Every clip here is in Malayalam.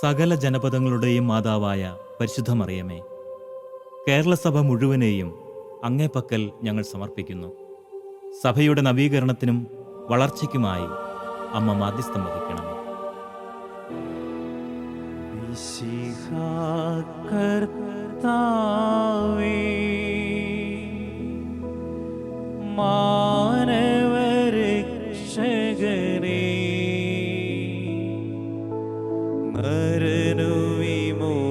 സകല ജനപദങ്ങളുടെയും മാതാവായ പരിശുദ്ധ മറിയമേ, കേരളസഭ മുഴുവനെയും അങ്ങേ പക്കൽ ഞങ്ങൾ സമർപ്പിക്കുന്നു. സഭയുടെ നവീകരണത്തിനും വളർച്ചയ്ക്കുമായി അമ്മ മാധ്യസ്ഥം വഹിക്കണമേ. കർത്താവേ, മാനവരക്ഷകനേ, നരനു വിമോചനമേകിടുവാൻ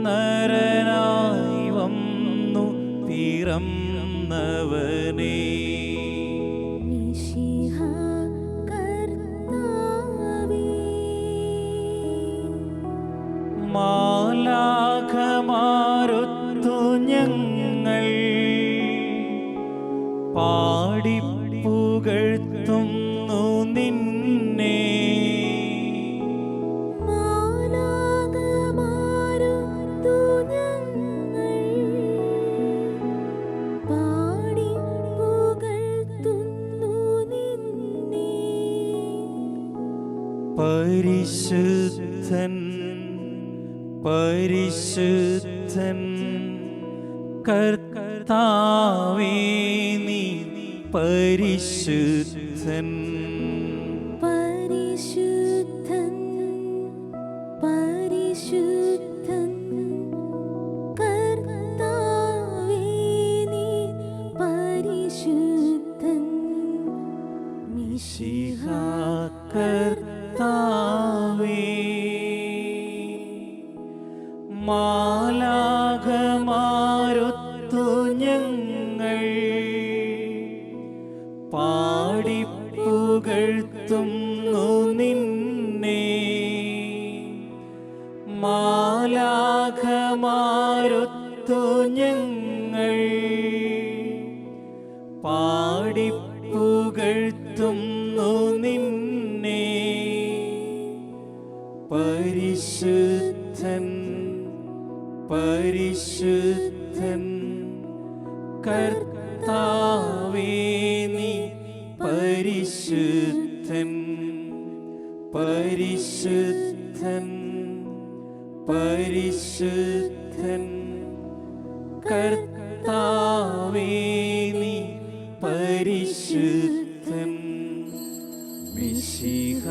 നരനായി വന്നു പിറന്നവനേ, മാലാഖമാരൊത്തു ഞങ്ങൾ പാടിപ്പുകഴ്ത്തുന്നു നിന്നെ. പരിശുദ്ധൻ പരിശുദ്ധൻ കർത്താവേ, നീ പരിശുദ്ധൻ. പരിശുദ്ധൻ പരിശുദ്ധൻ കർത്താവേ, നീ പരിശുദ്ധൻ. മിശിഹ കർത്താവേ, മാലാഖമാരൊത്തു ഞങ്ങൾ പാടിപ്പുകഴ്ത്തുന്നു നിന്നെ. മാലാഖമാരൊത്തു ഞങ്ങൾ പാടിപ്പുകഴ്ത്തുന്നു നിന്നെ. പരിശുദ്ധൻ പരിശുദ്ധൻ കർത്താവേ, നീ പരിശുദ്ധൻ. പരിശുദ്ധൻ പരിശുദ്ധൻ കർത്താവേ, നീ പരിശുദ്ധൻ. മിശിഹ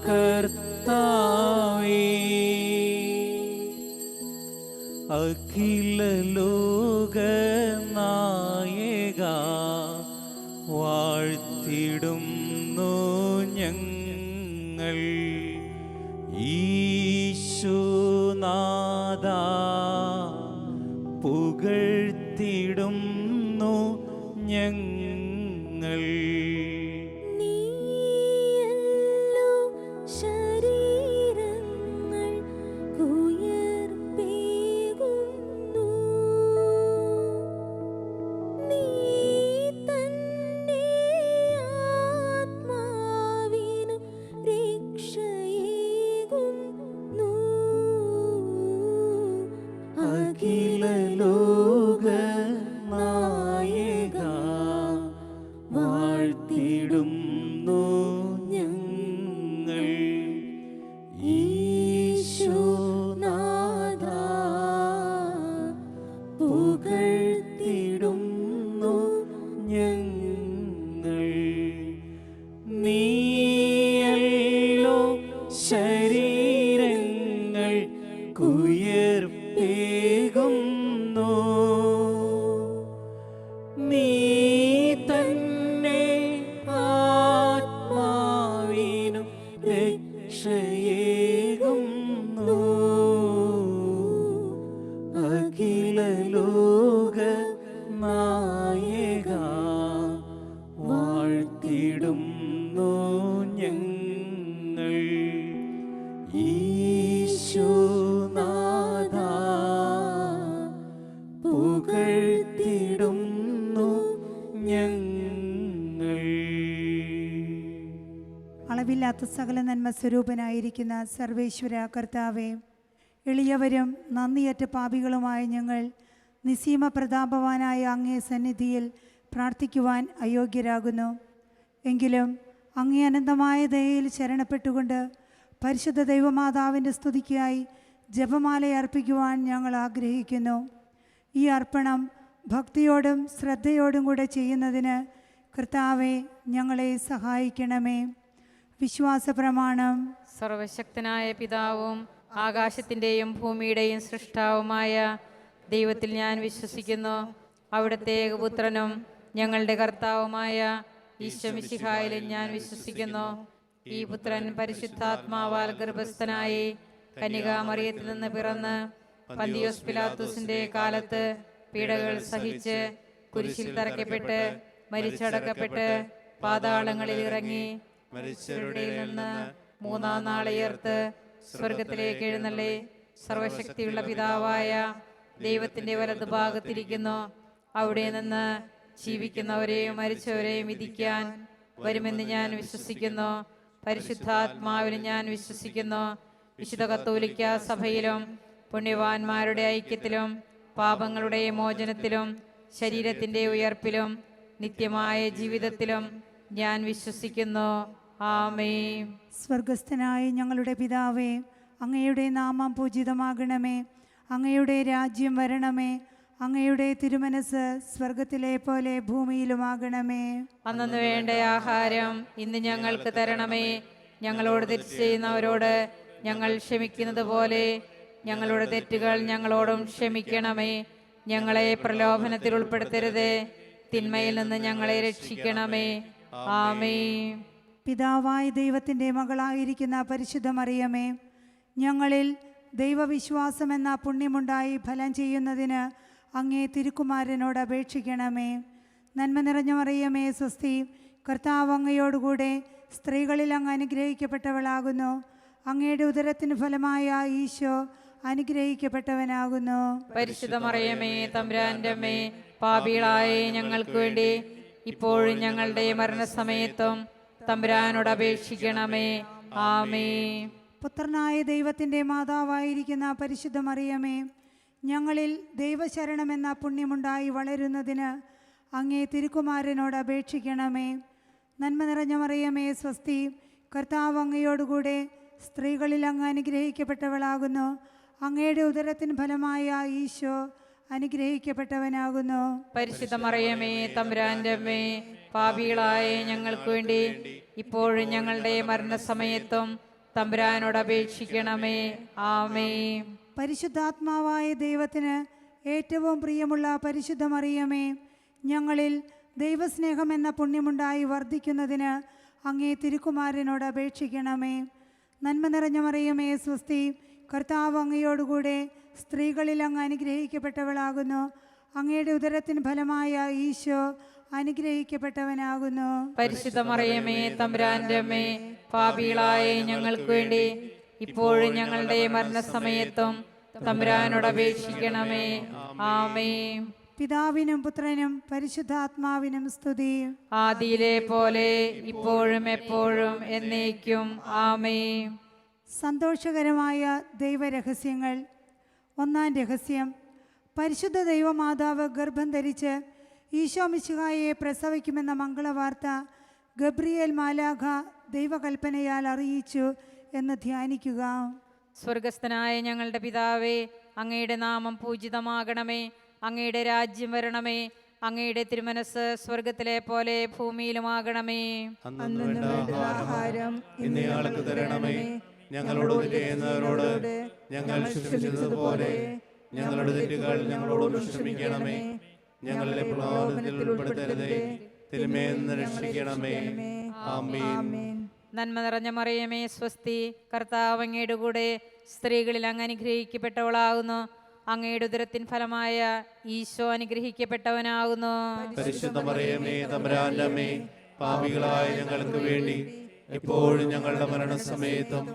കർത്താവേ, അഖില ലോക നായക വാഴ്ത്തിടുന്നു ഞങ്ങൾ. ഈശോനാഥ പുകഴ്ത്തിടുന്നു ഞങ്ങൾ. അഖില ലോക നായക വാഴ്ത്തിടുന്നു ഞങ്ങൾ. ഈശോനാഥ പുകഴ്ത്തിടുന്നു ഞങ്ങൾ. നീയല്ലോ ശരീരങ്ങൾ കുയർപ്പേകുന്നു. നീ തന്നെ ആത്മാവിനും രക്ഷയേകുന്നു. അഖില ലോക നായക വാഴ്ത്തിടുന്നു ഞങ്ങൾ. ഈശോനാഥ പുകഴ്ത്തിടുന്നു ഞങ്ങൾ. അളവില്ലാത്ത സകല നന്മ സ്വരൂപനായിരിക്കുന്ന സർവേശ്വര കർത്താവേ, എളിയവരും നന്ദിയറ്റ പാപികളുമായ ഞങ്ങൾ നിസ്സീമ പ്രതാപവാനായ അങ്ങേ സന്നിധിയിൽ പ്രാർത്ഥിക്കുവാൻ അയോഗ്യരാകുന്നു. എങ്കിലും അങ്ങേ അനന്തമായ ദയയിൽ ശരണപ്പെട്ടുകൊണ്ട് പരിശുദ്ധ ദൈവമാതാവിൻ്റെ സ്തുതിക്കായി ജപമാല അർപ്പിക്കുവാൻ ഞങ്ങൾ ആഗ്രഹിക്കുന്നു. ഈ അർപ്പണം ഭക്തിയോടും ശ്രദ്ധയോടും കൂടെ ചെയ്യുന്നതിന് കർത്താവെ ഞങ്ങളെ സഹായിക്കണമേ. വിശ്വാസ പ്രമാണം. സർവശക്തനായ പിതാവും ആകാശത്തിൻ്റെയും ഭൂമിയുടെയും സൃഷ്ടാവുമായ ദൈവത്തിൽ ഞാൻ വിശ്വസിക്കുന്നു. അവിടുത്തെ ഏകപുത്രനും ഞങ്ങളുടെ കർത്താവുമായ ഈശോ മിശിഹായിലും ഞാൻ വിശ്വസിക്കുന്നു. ഈ പുത്രൻ പരിശുദ്ധാത്മാവാൽ ഗർഭസ്ഥനായി കന്യകാമറിയത്തിൽ നിന്ന് പിറന്ന് പന്തിയോസ് പിലാത്തോസിന്റെ കാലത്ത് പീഡകൾ സഹിച്ച് കുരിശിൽ തറയ്ക്കപ്പെട്ട് മരിച്ചടക്കപ്പെട്ട് പാതാളങ്ങളിൽ ഇറങ്ങി മരിച്ചവരുടെ നിന്ന് മൂന്നാം നാൾ ഉയർത്ത് സ്വർഗത്തിലേക്ക് എഴുന്നള്ളി സർവശക്തിയുള്ള പിതാവായ ദൈവത്തിന്റെ വലതുഭാഗത്തിരിക്കുന്നു. അവിടെ നിന്ന് ജീവിക്കുന്നവരെയും മരിച്ചവരെയും വിധിക്കാൻ വരുമെന്ന് ഞാൻ വിശ്വസിക്കുന്നു. പരിശുദ്ധാത്മാവിൽ ഞാൻ വിശ്വസിക്കുന്നു. വിശുദ്ധ കത്തോലിക്ക സഭയിലും പുണ്യവാന്മാരുടെ ഐക്യത്തിലും പാപങ്ങളുടെ മോചനത്തിലും ശരീരത്തിന്റെ ഉയർപ്പിലും നിത്യമായ ജീവിതത്തിലും ഞാൻ വിശ്വസിക്കുന്നു. ആമേൻ. സ്വർഗസ്ഥനായ ഞങ്ങളുടെ പിതാവേ, അങ്ങയുടെ നാമം പൂജിതമാകണമേ. അങ്ങയുടെ രാജ്യം വരണമേ. അങ്ങയുടെ തിരുമനസ് സ്വർഗത്തിലെ പോലെ ഭൂമിയിലുമാകണമേ. അന്നു വേണ്ട ആഹാരം ഇന്ന് ഞങ്ങൾക്ക് തരണമേ. ഞങ്ങളോട് തെറ്റ് ചെയ്യുന്നവരോട് ഞങ്ങൾ ക്ഷമിക്കുന്നത് പോലെ ഞങ്ങളുടെ തെറ്റുകൾ ഞങ്ങളോടും ക്ഷമിക്കണമേ. ഞങ്ങളെ പ്രലോഭനത്തിൽ ഉൾപ്പെടുത്തരുത്, തിന്മയിൽ നിന്ന് ഞങ്ങളെ രക്ഷിക്കണമേ. ആമേൻ. പിതാവായ ദൈവത്തിൻ്റെ മകളായിരിക്കുന്ന പരിശുദ്ധ മറിയമേ, ഞങ്ങളിൽ ദൈവവിശ്വാസമെന്ന പുണ്യമുണ്ടായി ഫലം ചെയ്യുന്നതിന് അങ്ങേ തിരുക്കുമാരനോട് അപേക്ഷിക്കണമേ. നന്മ നിറഞ്ഞ മറിയമേ, സ്വസ്തി. കർത്താവ് അങ്ങയോടുകൂടെ സ്ത്രീകളിൽ അങ്ങ് അനുഗ്രഹിക്കപ്പെട്ടവളാകുന്നു. അങ്ങയുടെ ഉദരത്തിന് ഫലമായ ഈശോ അനുഗ്രഹിക്കപ്പെട്ടവനാകുന്നു. പരിശുദ്ധ മറിയമേ, തമ്പുരാന്റെ അമ്മേ, പാപികളായ ഞങ്ങൾക്ക് വേണ്ടി ഇപ്പോഴും ഞങ്ങളുടെ മരണസമയത്തും തമ്പുരാനോട് അപേക്ഷിക്കണമേ. ആമേൻ. പുത്രനായ ദൈവത്തിൻ്റെ മാതാവായിരിക്കുന്ന പരിശുദ്ധ മറിയമേ, ഞങ്ങളിൽ ദൈവശരണമെന്ന പുണ്യമുണ്ടായി വളരുന്നതിന് അങ്ങേ തിരുക്കുമാരനോട് അപേക്ഷിക്കണമേ. നന്മ നിറഞ്ഞ മറിയമേ, സ്വസ്തി. കർത്താവ് അങ്ങയോടുകൂടെ സ്ത്രീകളിൽ അങ്ങ് അനുഗ്രഹിക്കപ്പെട്ടവളാകുന്നു. അങ്ങയുടെ ഉദരത്തിന് ഫലമായ ഈശോ അനുഗ്രഹിക്കപ്പെട്ടവനാകുന്നു. പരിശുദ്ധ മറിയമേ, തമ്പുരാന്റെ അമ്മേ, പാപികളായ ഞങ്ങൾക്ക് വേണ്ടി ഇപ്പോഴും ഞങ്ങളുടെ മരണസമയത്തും തമ്പുരാനോട് അപേക്ഷിക്കണമേ. ആമേൻ. പരിശുദ്ധാത്മാവായ ദൈവത്തിന് ഏറ്റവും പ്രിയമുള്ള പരിശുദ്ധ മറിയമേ, ഞങ്ങളിൽ ദൈവസ്നേഹമെന്ന പുണ്യമുണ്ടായി വർദ്ധിക്കുന്നതിന് അങ്ങേ തിരുക്കുമാരനോട് അപേക്ഷിക്കണമേ. നന്മ നിറഞ്ഞ മറിയമേ, സ്വസ്തി. കർത്താവ് അങ്ങയോടുകൂടെ സ്ത്രീകളിൽ അങ്ങ് അനുഗ്രഹിക്കപ്പെട്ടവളാകുന്നു. അങ്ങയുടെ ഉദരത്തിന് ഫലമായ ഈശോ അനുഗ്രഹിക്കപ്പെട്ടവനാകുന്നു. പരിശുദ്ധ മറിയമേ, തമ്പുരാന്റെ അമ്മേ, പാപികളായ ഞങ്ങൾക്ക് വേണ്ടി ഇപ്പോഴും ഞങ്ങളുടെ മരണസമയത്തും തമ്പുരാനോട് അപേക്ഷിക്കണമേ. ആമേൻ. പിതാവിനും പുത്രനും പരിശുദ്ധാത്മാവിനും സ്തുതി. ആദിയിലെ പോലെ ഇപ്പോഴും എപ്പോഴും എന്നേക്കും. ആമേൻ. സന്തോഷകരമായ ദൈവരഹസ്യങ്ങൾ. ഒന്നാം രഹസ്യം, പരിശുദ്ധ ദൈവമാതാവ് ഗർഭം ധരിച്ച് ഈശോ മിശിഹായെ പ്രസവിക്കുമെന്ന മംഗളവാർത്ത ഗബ്രിയേൽ മാലാഖ ദൈവകൽപ്പനയാൽ അറിയിച്ചു എന്ന് ധ്യാനിക്കുക. സ്വർഗസ്ഥനായ ഞങ്ങളുടെ പിതാവേ, അങ്ങയുടെ നാമം പൂജിതമാകണമേ. അങ്ങയുടെ രാജ്യം വരണമേ. അങ്ങയുടെ തിരുമനസ് സ്വർഗത്തിലെ പോലെ ഭൂമിയിലുമാകണമേ. അന്നു വേണ്ട ആഹാരം ഇന്ന് ഞങ്ങൾക്ക് തരണമേ. ഞങ്ങളോട് ചെയ്യുന്നവരോട് ഞങ്ങൾ ക്ഷമിച്ചതുപോലെ ഞങ്ങളുടെ തെറ്റുകൾ ഞങ്ങളോട് ക്ഷമിക്കണമേ. ഞങ്ങളുടെ പ്രലോഭനത്തിൽ ഉൾപ്പെടുത്തരുതേ, തിന്മയിൽ നിന്ന് രക്ഷിക്കണമേ. ആമേൻ. നന്മ നിറഞ്ഞ മറിയമേ, സ്വസ്തി. കർത്താവ് അങ്ങയുടെ കൂടെ സ്ത്രീകളിൽ അങ്ങ് അനുഗ്രഹിക്കപ്പെട്ടവളാകുന്നു. അങ്ങയുടെ ഉദരത്തിൻ ഫലമായ ഈശോ അനുഗ്രഹിക്കപ്പെട്ടവനാകുന്നു. പരിശുദ്ധ മറിയമേ, തമ്പുരാന്റെ അമ്മേ, പാപികളായ ഞങ്ങൾക്ക് വേണ്ടി ഇപ്പോഴും ഞങ്ങളുടെ മരണസമയത്തും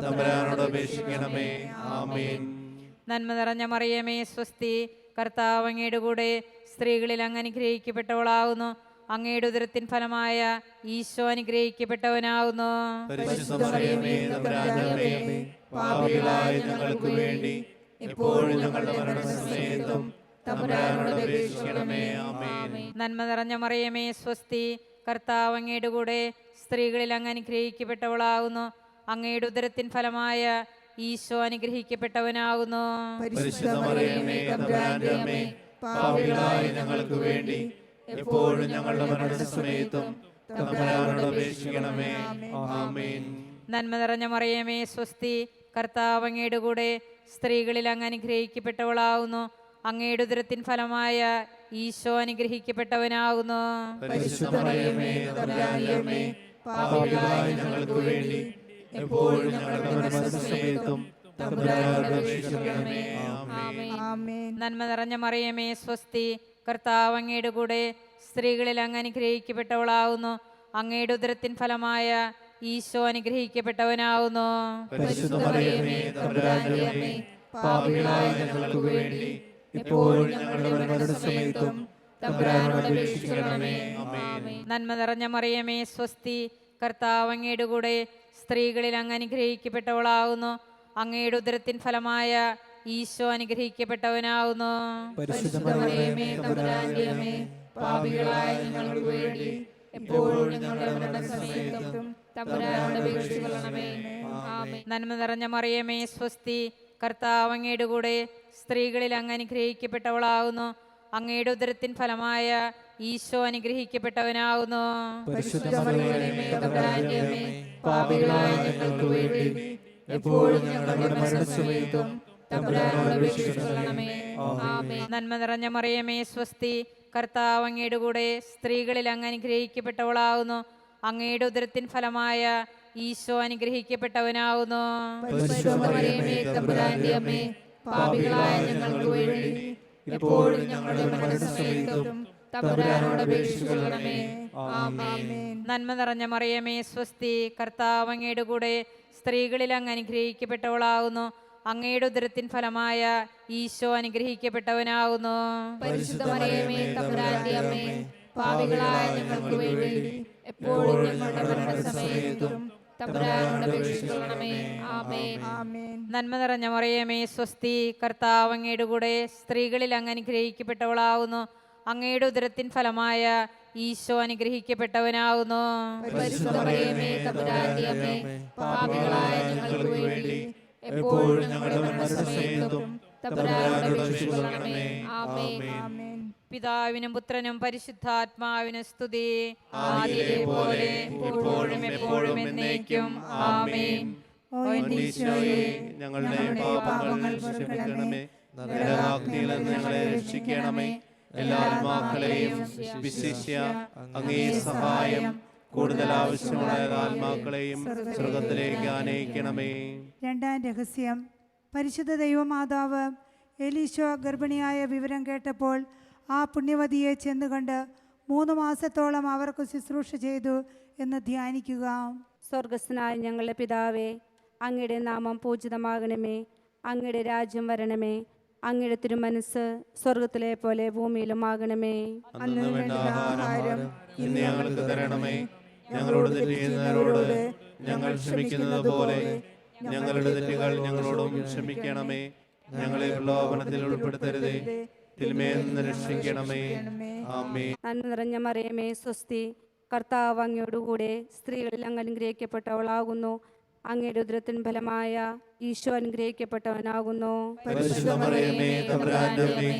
തമ്പുരാനോട് അപേക്ഷിക്കണമേ. ആമേൻ. നന്മ നിറഞ്ഞ മറിയമേ, സ്വസ്തി. കർത്താവ് അങ്ങയുടെ കൂടെ സ്ത്രീകളിൽ അങ്ങ് അനുഗ്രഹിക്കപ്പെട്ടവളാകുന്നു. അങ്ങയുടെ ഉദരത്തിൻ ഫലമായ ഈശോ അനുഗ്രഹിക്കപ്പെട്ടവനാകുന്നു. പരിശുദ്ധ മറിയമേ, തമ്പുരാന്റെ അമ്മേ, പാപികളായ ഞങ്ങൾക്ക് വേണ്ടി ഇപ്പോഴും ഞങ്ങളുടെ മരണസമയത്തും തമ്പുരാനോട് അപേക്ഷിക്കണമേ. ആമേൻ. നന്മ നിറഞ്ഞ മറിയമേ, സ്വസ്തി. കർത്താവ് അങ്ങയുടെ കൂടെ സ്ത്രീകളിൽ അങ്ങ് അനുഗ്രഹിക്കപ്പെട്ടവളാകുന്നു. അങ്ങയുടെ ഉദരത്തിൻ ഫലമായ ഈശോ അനുഗ്രഹിക്കപ്പെട്ടവനാകുന്നു. പരിശുദ്ധ മറിയമേ തമ്പുരാന്റെ അമ്മേ, പാപികളായ ഞങ്ങൾക്ക് വേണ്ടി എപ്പോഴും ഞങ്ങളുടെ മരണസമയത്തും തമ്പുരാനോട് അപേക്ഷിക്കണമേ. ആമേൻ. നന്മ നിറഞ്ഞ മറിയമേ സ്വസ്തി, കർത്താവ് അങ്ങയുടെ കൂടെ സ്ത്രീകളിൽ അങ്ങ് അനുഗ്രഹിക്കപ്പെട്ടവളാകുന്നു. അങ്ങയുടെ ഉദരത്തിൻ ഫലമായ ഈശോ അനുഗ്രഹിക്കപ്പെട്ടവനാകുന്നു. പരിശുദ്ധ മറിയമേ തമ്പുരാന്റെ അമ്മേ, പാപികളായ ഞങ്ങൾക്ക് വേണ്ടി എപ്പോഴും ഞങ്ങളുടെ മരണസമയത്തും തമ്പുരാനോട് അപേക്ഷിക്കണമേ. ആമേൻ. ആമേൻ. നന്മ നിറഞ്ഞ മറിയമേ സ്വസ്തി, കർത്താവ് അങ്ങയുടെ കൂടെ സ്ത്രീകളിൽ അങ്ങ് അനുഗ്രഹിക്കപ്പെട്ടവളാകുന്നു. അങ്ങയുടെ ഉദരത്തിൻ ഫലമായ ഈശോ അനുഗ്രഹിക്കപ്പെട്ടവനാകുന്നു. പരിശുദ്ധ മറിയമേ തമ്പുരാന്റെ അമ്മേ, പാപികളായ ഞങ്ങൾക്ക് വേണ്ടി എപ്പോഴും ഞങ്ങളുടെ മരണസമയത്തും തമ്പുരാനോട് അപേക്ഷിക്കണമേ. ആമേൻ. നന്മ നിറഞ്ഞ മറിയമേ സ്വസ്തി, കർത്താവ് അങ്ങയുടെ കൂടെ സ്ത്രീകളിൽ അങ്ങ് അനുഗ്രഹിക്കപ്പെട്ടവളാകുന്നു. അങ്ങയുടെ ഉദരത്തിൻ ഫലമായ ഈശോ അനുഗ്രഹിക്കപ്പെട്ടവനാകുന്നു. പരിശുദ്ധ മറിയമേ തമ്പുരാന്റെ അമ്മേ, പാപികളായ ഞങ്ങൾക്ക് വേണ്ടി എപ്പോഴും ഞങ്ങളുടെ മരണസമയത്തും തമ്പുരാനോട് അപേക്ഷിക്കണമേ. ആമേൻ. നന്മ നിറഞ്ഞ മറിയമേ സ്വസ്തി, കർത്താവ് അങ്ങയുടെ കൂടെ സ്ത്രീകളിൽ അങ്ങ് അനുഗ്രഹിക്കപ്പെട്ടവളാകുന്നു. അങ്ങയുടെ ഉദരത്തിൻ ഫലമായ ഈശോ അനുഗ്രഹിക്കപ്പെട്ടവനാകുന്നു. പരിശുദ്ധ മറിയമേ തമ്പുരാന്റെ അമ്മേ, പാപികളായ ഞങ്ങൾക്ക് വേണ്ടി എപ്പോഴും ഞങ്ങളുടെ മരണസമയത്തും തമ്പുരാനോട് അപേക്ഷിക്കണമേ. ആമേൻ. നന്മ നിറഞ്ഞ മറിയമേ സ്വസ്തി, കർത്താവ് അങ്ങയുടെ കൂടെ സ്ത്രീകളിൽ അങ്ങ് അനുഗ്രഹിക്കപ്പെട്ടവളാകുന്നു. അങ്ങയുടെ ഉദരത്തിൻ ഫലമായ ഈശോ അനുഗ്രഹിക്കപ്പെട്ടവനാകുന്നു. പരിശുദ്ധ മറിയമേ തമ്പുരാന്റെ അമ്മേ, പാപികളായ ഞങ്ങൾക്ക് വേണ്ടി എപ്പോഴും ഞങ്ങളുടെ മരണസമയത്തും തമ്പുരാനോട് അപേക്ഷിക്കണമേ. ആമേൻ. നന്മ നിറഞ്ഞ മറിയമേ സ്വസ്തി, കർത്താവ് അങ്ങയുടെ കൂടെ സ്ത്രീകളിൽ അങ്ങ് അനുഗ്രഹിക്കപ്പെട്ടവളാകുന്നു. അങ്ങയുടെ ഉദരത്തിൻ ഫലമായ ഈശോ അനുഗ്രഹിക്കപ്പെട്ടവനാകുന്നു. പരിശുദ്ധ മറിയമേ തമ്പുരാന്റെ അമ്മേ, പാപികളായ ഞങ്ങൾക്ക് വേണ്ടി എപ്പോഴും ഞങ്ങളുടെ മരണസമയത്തും തമ്പുരാനോട് അപേക്ഷിക്കണമേ. ആമേൻ. ആമേൻ. നന്മ നിറഞ്ഞ മറിയമേ സ്വസ്തി, കർത്താവ് അങ്ങയുടെ കൂടെ സ്ത്രീകളിൽ അങ്ങ് അനുഗ്രഹിക്കപ്പെട്ടവളാകുന്നു. അങ്ങയുടെ ഉദരത്തിൻ ഫലമായ ഈശോ അനുഗ്രഹിക്കപ്പെട്ടവനാകുന്നു. പരിശുദ്ധ മറിയമേ തമ്പുരാന്റെ അമ്മേ, പാപികളായ ഞങ്ങൾക്ക് വേണ്ടി എപ്പോഴും ഞങ്ങളുടെ മരണസമയത്തും തമ്പുരാനോട് അപേക്ഷിക്കണമേ. ആമേൻ. ആമേൻ. പിതാവിനും പുത്രനും പരിശുദ്ധാത്മാവിനും സ്തുതി, ആദിയിലെ പോലെ ഇപ്പോഴും എപ്പോഴും എന്നേക്കും. ആമേൻ. ഓ എൻ്റെ ഈശോയേ, ഞങ്ങളുടെ പാപങ്ങൾ ക്ഷമിക്കണമേ. നരകാഗ്നിയിൽ നിന്ന് ഞങ്ങളെ രക്ഷിക്കണമേ. എല്ലാ ആത്മാക്കളെയും വിശിഷ്യ അങ്ങേ സഹായം കൂടുതൽ ആവശ്യമുള്ള ആത്മാക്കളെയും സ്വർഗത്തിലേക്ക് ആനയിക്കണമേ. രണ്ടാം രഹസ്യം. പരിശുദ്ധ ദൈവമാതാവ് എലീശോ ഗർഭിണിയായ വിവരം കേട്ടപ്പോൾ ആ പുണ്യവതിയെ ചെന്നുകണ്ട് 3 മാസത്തോളം അവർക്ക് ശുശ്രൂഷ ചെയ്തു എന്ന് ധ്യാനിക്കുക. സ്വർഗസ്ഥനായ ഞങ്ങളുടെ പിതാവേ, അങ്ങയുടെ നാമം പൂജിതമാകണമേ. അങ്ങയുടെ രാജ്യം വരണമേ. അങ്ങയുടെ തിരുമനസ്സ് സ്വർഗത്തിലെ പോലെ ഭൂമിയിലും ആകണമേ. അന്ന് വേണ്ട ആഹാരം ഇന്ന് ഞങ്ങൾക്ക് തരണമേ. ഞങ്ങളോട് തെറ്റ് ചെയ്യുന്നവരോട് ഞങ്ങൾ ക്ഷമിക്കുന്നത് പോലെ ഞങ്ങളുടെ തെറ്റുകൾ ഞങ്ങളോടും ക്ഷമിക്കണമേ. ഞങ്ങളെ പ്രലോഭനത്തിൽ ഉൾപ്പെടുത്തരുതേ, തിന്മയിൽ നിന്ന് രക്ഷിക്കണമേ. ആമേൻ. നന്മ നിറഞ്ഞ മറിയമേ സ്വസ്തി, കർത്താവ് അങ്ങയോടുകൂടെ സ്ത്രീകളിൽ അങ്ങ് അനുഗ്രഹിക്കപ്പെട്ടവളാകുന്നു. അങ്ങയുടെ ഉദരത്തിൻ ഫലമായ ഈശോ അനുഗ്രഹിക്കപ്പെട്ടവനാകുന്നു. പരിശുദ്ധ മറിയമേ തമ്പുരാന്റെ അമ്മേ,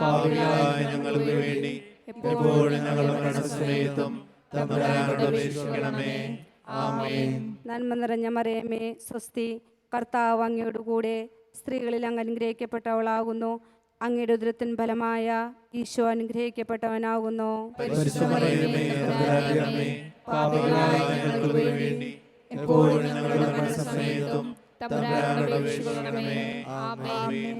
പാപികളായ ഞങ്ങൾക്ക് വേണ്ടി എപ്പോഴും ഞങ്ങളുടെ മരണസമയത്തും തമ്പുരാനോട് അപേക്ഷിക്കണമേ. ആമേൻ. നന്മ നിറഞ്ഞ മറിയമേ സ്വസ്തി, കർത്താവ് അങ്ങയോടുകൂടെ സ്ത്രീകളിൽ അങ്ങ് അനുഗ്രഹിക്കപ്പെട്ടവളാകുന്നു. അങ്ങയുടെ ഉദരത്തിൻ ഫലമായ ഈശോ അനുഗ്രഹിക്കപ്പെട്ടവനാകുന്നു. പരിശുദ്ധ മറിയമേ തമ്പുരാന്റെ അമ്മേ, പാപികളായ ഞങ്ങൾക്ക് വേണ്ടി എപ്പോഴും ഞങ്ങളുടെ മരണസമയത്തും തമ്പുരാനോട് അപേക്ഷിക്കണമേ. ആമേൻ.